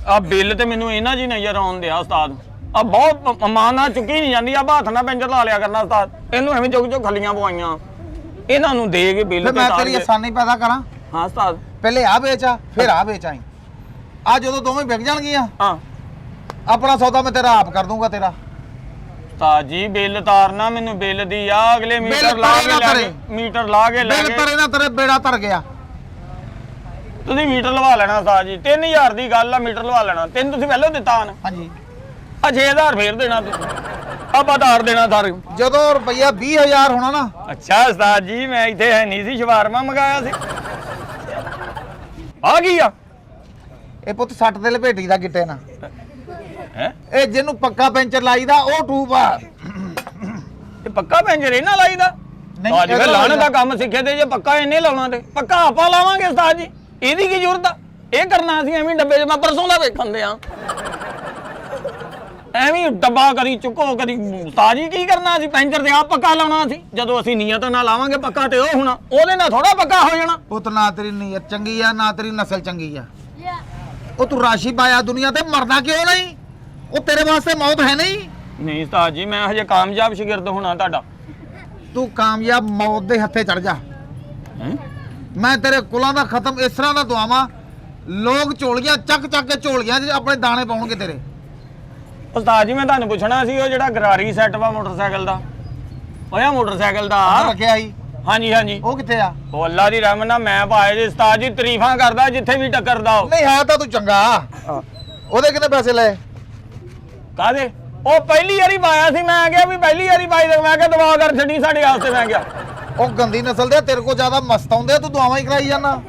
ਆ ਬਿੱਲ ਤੇ ਮੈਨੂੰ ਇਹਨਾਂ ਜੀ ਨਜ਼ਰ ਆਉਣ ਦਿਆ ਉਸਤਾਦ। ਆ ਬਹੁਤ ਮਾਨ ਨਾਲ ਚੁੱਕੀ ਨਹੀਂ ਜਾਂਦੀ, ਆ ਹੱਥ ਨਾਲ ਪੈਂਚਰ ਲਾ ਲਿਆ ਕਰਨਾ ਉਸਤਾਦ। ਇਹਨੂੰ ਐਵੇਂ ਚੁੱਕ ਚੁੱਕ ਖੱਲੀਆਂ ਪਵਾਈਆਂ, ਇਹਨਾਂ ਨੂੰ ਦੇ ਕੇ ਬਿੱਲ ਫਿਰ ਤੇ ਮੈਂ ਤਾਰ ਤੇਰੀ ਕੇ। ਆਸਾਨੀ ਪੈਦਾ ਕਰਾਂ, ਹਾਂ ਉਸਤਾਦ। ਪਹਿਲੇ ਆ ਵੇਚਾ ਫਿਰ ਆ ਵੇਚਾਈ। ਆ ਜਦੋਂ ਦੋਵੇਂ ਵਿਕ ਜਾਣਗੀਆਂ ਹਾਂ ਆਪਣਾ ਸੌਦਾ ਮੈਂ ਤੇਰਾ ਆਪ ਕਰ ਦੂੰਗਾ ਤੇਰਾ। ਉਸਤਾਦ ਜੀ ਬਿੱਲ ਤਾਰਨਾ ਮੈਨੂੰ ਬਿੱਲ ਦੀ ਆ, ਅਗਲੇ ਮੀਟਰ ਲਾ ਕੇ ਲੈ ਕੇ ਮੀਟਰ ਲਾ ਕੇ ਲੈ ਬਿੱਲ ਕੇ ਤਰੇ ਨਾ ਤੇਰੇ ਬੇੜਾ ਧਰ ਗਿਆ। ਤੁਸੀਂ ਮੀਟਰ ਲਵਾ ਲੈਣਾ ਉਸਤਾਦ ਜੀ। 3000 ਦੀ ਗੱਲ ਆ, ਮੀਟਰ ਲਵਾ ਲੈਣਾ। ਤੈਨੂੰ ਤੁਸੀਂ ਪਹਿਲਾਂ ਦਿੱਤਾ ਹਨ, ਹਾਂਜੀ ਆ 6000 ਫੇਰ ਦੇਣਾ ਤੁਸੀਂ, ਆਪਾਂ ਤਾਰ ਦੇਣਾ ਤਾਰ। ਜਦੋਂ ਰੁਪਈਆ 20000 ਹੋਣਾ ਨਾ। ਅੱਛਾ ਉਸਤਾਦ ਜੀ ਮੈਂ ਇੱਥੇ ਹੈ ਨਹੀਂ ਸੀ, ਸ਼ਵਾਰਮਾ ਮੰਗਾਇਆ ਸੀ। ਆ ਗਈ ਆ ਇਹ ਪੁੱਤ ਸੱਟ ਦੇ ਲਪੇਟੀ ਦਾ ਗਿੱਟੇ ਨਾ, ਹੈ ਇਹ ਜਿਹਨੂੰ ਪੱਕਾ ਪੈਂਚਰ ਲਾਈਦਾ ਉਹ ਟੂਬ ਆ। ਇਹ ਪੱਕਾ ਪੈਂਜਰ ਇਹਨਾਂ ਲਾਈਦਾ? ਨਹੀਂ, ਅੱਜ ਇਹਦਾ ਫਿਰ ਲਾਣ ਦਾ ਲਾਈਦਾ। ਕੰਮ ਸਿੱਖੇ ਤੇ ਜੇ ਪੱਕਾ ਇਹਨੇ ਲਾਉਣਾ ਤੇ ਪੱਕਾ ਆਪਾਂ ਲਾਵਾਂਗੇ ਉਸਤਾਦ ਜੀ। ਇਹਦੀ ਕੀ ਜ਼ਰੂਰਤ ਆ? ਇਹ ਕਰਨਾ ਅਸੀਂ ਐਵੇਂ ਡੱਬੇ 'ਚ ਮੈਂ ਪਰਸੋਂ ਦਾ ਵੇਖਣ ਦੇ ਆ, ਐਵੇਂ ਡੱਬਾ ਕਦੀ ਚੁੱਕੋ ਕਦੀ। ਉਸਤਾਦ ਜੀ ਕੀ ਕਰਨਾ ਸੀ? ਪੈਂਚਰ ਤੇ ਆਪ ਪੱਕਾ ਲਾਉਣਾ ਸੀ। ਜਦੋਂ ਅਸੀਂ ਨੀਅਤ ਨਾਲ ਲਾਵਾਂਗੇ ਪੱਕਾ ਤੇ ਉਹ ਹੋਣਾ, ਉਹਦੇ ਨਾਲ ਥੋੜਾ ਪੱਕਾ ਹੋ ਜਾਣਾ। ਪੁੱਤ ਨਾ ਤੇਰੀ ਨੀਅਤ ਚੰਗੀ ਆ ਨਾ ਤੇਰੀ ਨਸਲ ਚੰਗੀ ਆ। ਉਹ ਤੂੰ ਰਾਸ਼ੀ ਪਾਇਆ ਦੁਨੀਆ ਤੇ, ਮਰਦਾ ਕਿਉਂ ਨਹੀਂ? ਉਹ ਤੇਰੇ ਵਾਸਤੇ ਮੌਤ ਹੈ ਨਹੀਂ। ਨਹੀਂ ਉਸਤਾਦ ਜੀ ਮੈਂ ਹਜੇ ਕਾਮਯਾਬ ਸ਼ਾਗਿਰਦ ਹੋਣਾ ਤੁਹਾਡਾ। ਤੂੰ ਕਾਮਯਾਬ ਮੌਤ ਦੇ ਹੱਥੇ ਚੜ ਜਾ। ਹੈਂ? ਮੈਂ ਤੇਰੇ ਕੁਲਾਂ ਦਾ ਖਤਮ ਇਸ ਤਰ੍ਹਾਂ ਦਾ ਦੁਆਵਾਂ, ਲੋਕ ਝੋਲੀਆਂ ਚੱਕ ਚੱਕ ਕੇ ਝੋਲੀਆਂ 'ਚ ਆਪਣੇ ਦਾਣੇ ਪਾਉਣਗੇ ਤੇਰੇ। ਉਸਤਾਦ ਜੀ ਮੈਂ ਤੁਹਾਨੂੰ ਪੁੱਛਣਾ ਸੀ, ਉਹ ਜਿਹੜਾ ਗਰਾਰੀ ਸੈੱਟ ਵਾ ਮੋਟਰਸਾਈਕਲ ਦਾ, ਹੋਇਆ ਮੋਟਰਸਾਈਕਲ ਦਾ? ਰੱਖਿਆ ਸੀ ਹਾਂਜੀ ਹਾਂਜੀ। ਉਹ ਕਿੱਥੇ ਆ? ਉਹ ਅੱਲਾ ਦੀ ਰਹਿਮਤ ਨਾਲ ਮੈਂ ਪਾਏ ਜੀ ਉਸਤਾਦ ਜੀ, ਤਾਰੀਫਾਂ ਕਰਦਾ ਜਿੱਥੇ ਵੀ ਟੱਕਰਦਾ ਉਹ। ਨਹੀਂ ਹੈ ਤਾਂ ਤੂੰ ਚੰਗਾ। ਉਹਦੇ ਕਿੰਨੇ ਪੈਸੇ ਲਏ? ਕਾਹਦੇ? ਉਹ ਪਹਿਲੀ ਵਾਰੀ ਪਾਇਆ ਸੀ, ਮੈਂ ਕਿਹਾ ਵੀ ਪਹਿਲੀ ਵਾਰੀ ਪਾਈ ਤੇ ਮੈਂ ਕਿਹਾ ਦੁਆ ਕਰ ਛੱਡੀ ਸਾਡੇ ਵਾਸਤੇ। ਮੈਂ ਕਿਹਾ ਉਹ ਗੰਦੀ ਨਸਲ ਦੇ ਤੇਰੇ ਕੋਲ ਜ਼ਿਆਦਾ ਮਸਤ ਆਉਂਦੇ ਆ, ਤੂੰ ਦੁਆਵਾਂ ਹੀ ਕਰਾਈ ਜਾਂਦਾ।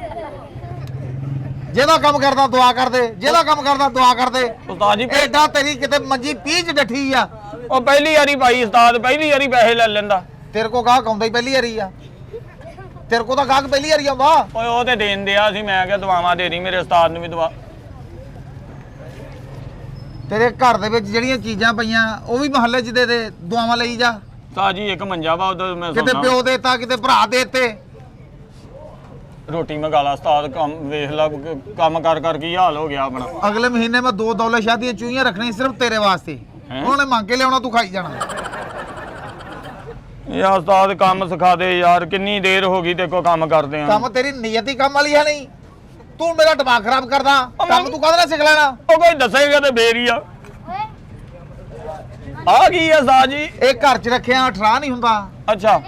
ਜਿਹਦਾ ਕੰਮ ਕਰਦਾ ਦੁਆ ਕਰਦੇ, ਜਿਹਦਾ ਕੰਮ ਕਰਦਾ ਦੁਆ ਕਰਦੇ। ਉਸਤਾਦ ਜੀ ਐਡਾ ਤੇਰੀ ਕਿਤੇ ਮੰਜੀ ਪੀਚ ਡੱਠੀ ਆ। ਉਹ ਪਹਿਲੀ ਵਾਰੀ ਪਾਈ ਉਸਤਾਦ, ਪਹਿਲੀ ਵਾਰੀ ਪੈਸੇ ਲੈ ਲੈਂਦਾ। ਤੇਰੇ ਕੋ ਗਾਹਕ ਆਉਂਦਾ ਹੀ ਪਹਿਲੀ ਵਾਰੀ ਆ। ਤੇਰੇ ਕੋ ਤਾਂ ਗਾਹਕ ਪਹਿਲੀ ਵਾਰੀ ਆਉਂਦਾ। ਓਏ ਉਹ ਤੇ ਦੇਣ ਦਿਆ ਸੀ, ਮੈਂ ਕਿਹਾ ਦੁਆਵਾਂ ਦੇ ਦੀ ਮੇਰੇ ਉਸਤਾਦ ਨੂੰ ਵੀ ਦੁਆ। ਤੇਰੇ ਘਰ ਦੇ ਵਿੱਚ ਜਿਹੜੀਆਂ ਚੀਜ਼ਾਂ ਪਈਆਂ ਉਹ ਵੀ ਮਹੱਲੇ 'ਚ ਦੇ ਦੇ, ਦੁਆਵਾਂ ਲਈ ਜਾ। ਉਸਤਾਦ ਜੀ ਇੱਕ ਮੰਜਾ ਵਾ ਉਧਰ ਮੈਂ ਕਿਤੇ ਪਿਓ ਦੇਤਾ, ਕਿਤੇ ਭਰਾ ਦੇਤੇ। ਰੋਟੀ ਮੰਗਾ ਲਾ ਉਸਤਾਦ, ਕੰਮ ਵੇਖ ਲਾ ਕੰਮ ਕਰ ਕਰ ਕੀ ਹਾਲ ਹੋ ਗਿਆ ਆਪਣਾ। ਅਗਲੇ ਮਹੀਨੇ ਮੈਂ 2 ਦੌਲਤ ਸ਼ਾਹ ਦੀਆਂ ਚੂਹੀਆਂ ਰੱਖਣੀਆਂ ਸਿਰਫ ਤੇਰੇ ਵਾਸਤੇ। ਹੈਂ? ਉਹਨਾਂ ਨੇ ਮੰਗ ਕੇ ਲਿਆਉਣਾ, ਤੂੰ ਖਾਈ ਜਾਣਾ। ਯਾਰ ਉਸਤਾਦ ਕੰਮ ਸਿਖਾ ਦੇ ਯਾਰ, ਕਿੰਨੀ ਦੇਰ ਹੋ ਗਈ ਤੇ ਕੋ ਕੰਮ ਕਰਦੇ ਆ। ਕੰਮ ਤੇਰੀ ਨੀਅਤ ਹੀ ਕੰਮ ਵਾਲੀ ਹੈ ਨਹੀਂ। ਤੂੰ ਮੇਰਾ ਦਿਮਾਗ ਖਰਾਬ ਕਰਦਾ। ਕੰਮ ਤੂੰ ਕਾਹਦੇ ਨਾਲ ਸਿੱਖ ਲੈਣਾ? ਉਹ ਕੋਈ ਦੱਸੇਗਾ ਤੇ ਬੇਰੀ ਆ। ਆ ਕੀ ਆ ਉਸਤਾਦ ਜੀ? ਇਹ ਘਰ 'ਚ ਰੱਖਿਆ ਠਰਾ ਨਹੀਂ ਹੁੰਦਾ। ਅੱਛਾ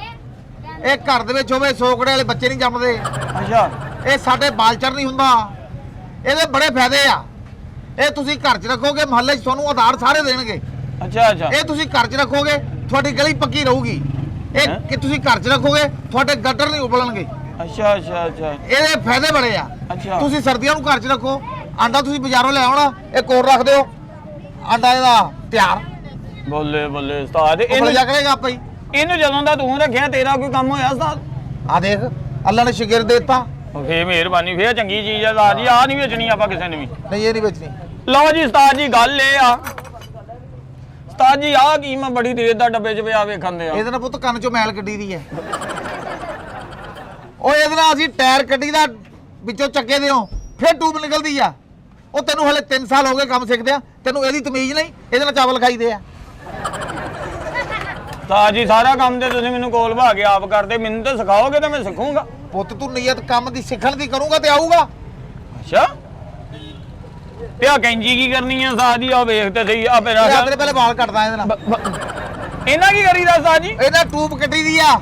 ਇਹ ਘਰ ਦੇ ਵਿੱਚ ਹੋਵੇ ਸੋਕੜੇ ਵਾਲੇ ਬੱਚੇ ਨਹੀਂ ਜੰਮਦੇ। ਅੱਛਾ ਇਹ ਸਾਡੇ ਬਾਲਚਰ ਨਹੀਂ ਹੁੰਦਾ। ਇਹਦੇ ਬੜੇ ਫਾਇਦੇ ਆ। ਇਹ ਤੁਸੀਂ ਘਰ 'ਚ ਰੱਖੋਗੇ, ਮਹੱਲੇ 'ਚ ਤੁਹਾਨੂੰ ਆਧਾਰ ਸਾਰੇ ਦੇਣਗੇ। ਅੱਛਾ ਅੱਛਾ ਇਹ ਤੁਸੀਂ ਘਰ 'ਚ ਰੱਖੋਗੇ, ਤੁਹਾਡੀ ਗਲੀ ਪੱਕੀ ਰਹੂਗੀ। ਇਹ ਹੈਂ? ਕਿ ਤੁਸੀਂ ਘਰ 'ਚ ਰੱਖੋਗੇ, ਤੁਹਾਡੇ ਗੱਟਰ ਨਹੀਂ ਉਬਲਣਗੇ। ਅੱਛਾ ਅੱਛਾ ਅੱਛਾ ਇਹਦੇ ਫਾਇਦੇ ਬੜੇ ਆ। ਅੱਛਾ। ਤੁਸੀਂ ਸਰਦੀਆਂ ਨੂੰ ਘਰ 'ਚ ਰੱਖੋ, ਆਂਡਾ ਤੁਸੀਂ ਬਾਜ਼ਾਰੋਂ ਲੈ ਆਉਣਾ, ਇਹ ਕੋਲ ਰੱਖ ਦਿਓ, ਆਂਡਾ ਇਹਦਾ ਤਿਆਰ। ਬੱਲੇ ਬੱਲੇ ਉਸਤਾਦ। ਉਬਲ ਜਾ ਕਰੇਗਾ ਆਪੇ ਹੀ। ਇਹਨੂੰ ਜਦੋਂ ਦਾ ਤੂੰ ਰੱਖਿਆ ਤੇਰਾ ਕੋਈ ਕੰਮ ਹੋਇਆ ਉਸਤਾਦ? ਆ ਦੇਖ, ਅੱਲਾ ਨੇ ਸ਼ਾਗਿਰਦ ਦਿੱਤਾ। ਫੇਰ ਮਿਹਰਬਾਨੀ, ਫੇਰ ਚੰਗੀ ਚੀਜ਼ ਆ ਉਸਤਾਦ ਜੀ। ਆ ਨਹੀਂ ਵੇਚਣੀ ਆਪਾਂ ਕਿਸੇ ਨੂੰ ਵੀ। ਨਹੀਂ ਇਹ ਨਹੀਂ ਵੇਚਣੀ। ਲਓ ਜੀ ਉਸਤਾਦ ਜੀ, ਗੱਲ ਇਹ ਆ ਉਸਤਾਦ ਜੀ, ਆ ਕੀ ਮੈਂ ਬੜੀ ਦੇਰ ਦਾ ਡੱਬੇ 'ਚ ਪਿਆ ਵੇਖਣ ਦੇ ਆ। ਇਹਦੇ ਨਾਲ ਪੁੱਤ ਕੰਨ 'ਚੋਂ ਮੈਲ ਕੱਢੀ ਦੀ ਹੈ। ਉਹ ਇਹਦੇ ਨਾਲ ਅਸੀਂ ਟਾਇਰ ਕੱਢੀ ਦਾ ਵਿੱਚੋਂ ਚੱਕੇ ਦਿਓ, ਫਿਰ ਟੂਬ ਨਿਕਲਦੀ ਆ। ਉਹ ਤੈਨੂੰ ਹਲੇ 3 ਸਾਲ ਹੋ ਗਏ ਕੰਮ ਸਿੱਖਦੇ ਆ, ਤੈਨੂੰ ਇਹਦੀ ਤਮੀਜ਼ ਨਹੀਂ। ਇਹਦੇ ਨਾਲ ਚਾਵਲ ਖਾਈਦੇ ਆ। ਉਸਤਾਦ ਜੀ ਸਾਰਾ ਕੰਮ ਤੇ ਤੁਸੀਂ ਮੈਨੂੰ ਕੋਲ ਭਾ ਕੇ ਆਪ ਕਰਦੇ, ਮੈਨੂੰ ਤਾਂ ਸਿਖਾਓਗੇ ਤਾਂ ਮੈਂ ਸਿੱਖੂੰਗਾ। ਪੁੱਤ ਤੂੰ ਨੀਅਤ ਕੰਮ ਦੀ ਸਿੱਖਣ ਦੀ ਕਰੂੰਗਾ ਤੇ ਆਊਗਾ। ਅੱਛਾ ਤੇ ਆ ਕੈਂਜੀ ਕੀ ਕਰਨੀ ਆ ਉਸਤਾਦ ਜੀ? ਆ ਵੇਖ ਤੇ ਸਹੀ ਆ ਮੇਰਾ ਤੇਰੇ ਪਹਿਲੇ ਵਾਲ ਕੱਟਦਾ ਇਹਦੇ ਨਾਲ। ਇਹਨਾਂ ਕੀ ਕਰੀਦਾ ਉਸਤਾਦ ਜੀ? ਇਹਦਾ ਟੂਬ ਕੱਢੀ ਦੀ ਆ।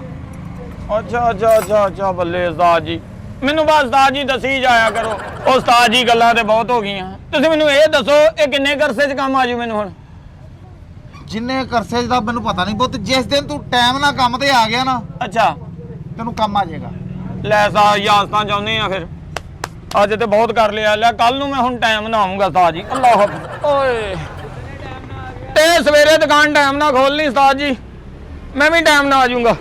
ਅੱਛਾ ਅੱਛਾ ਅੱਛਾ ਅੱਛਾ ਬੱਲੇ ਉਸਤਾਦ ਜੀ, ਮੈਨੂੰ ਬਸ ਉਸਤਾਦ ਜੀ ਦੱਸੀ ਜਾਇਆ ਕਰੋ। ਉਹ ਉਸਤਾਦ ਜੀ ਗੱਲਾਂ ਤੇ ਬਹੁਤ ਹੋ ਗਈਆਂ, ਤੁਸੀਂ ਮੈਨੂੰ ਇਹ ਦੱਸੋ ਇਹ ਕਿੰਨੇ ਕਰਸੇ 'ਚ ਕੰਮ ਆ ਜੂ ਮੈਨੂੰ ਹੁਣ? ਜਿੰਨੇ ਕਰਸੇ ਦਾ ਮੈਨੂੰ ਪਤਾ ਨਹੀਂ ਪੁੱਤ, ਜਿਸ ਦਿਨ ਤੂੰ ਟਾਈਮ ਨਾਲ ਕੰਮ ਤੇ ਆ ਗਿਆ ਨਾ, ਅੱਛਾ ਤੈਨੂੰ ਕੰਮ ਆ ਜਾਏਗਾ। ਲੈ ਸਾ ਯਾਸਤਾਂ ਚਾਹੁੰਦੇ ਆ ਫਿਰ। ਅੱਜ ਤੇ ਬਹੁਤ ਕਰ ਲਿਆ, ਲੈ ਕੱਲ ਨੂੰ ਮੈਂ ਹੁਣ ਟਾਈਮ ਨਾਲ ਆਉਂਗਾ ਉਸਤਾਦ ਜੀ। ਅੱਲਾਹ ਹਾਫਿਜ਼। ਓਏ ਤੇ ਸਵੇਰੇ ਦੁਕਾਨ ਟਾਈਮ ਨਾਲ ਖੋਲਣੀ ਉਸਤਾਦ ਜੀ, ਮੈਂ ਵੀ ਟਾਈਮ ਨਾਲ ਆ ਜਾਊਂਗਾ।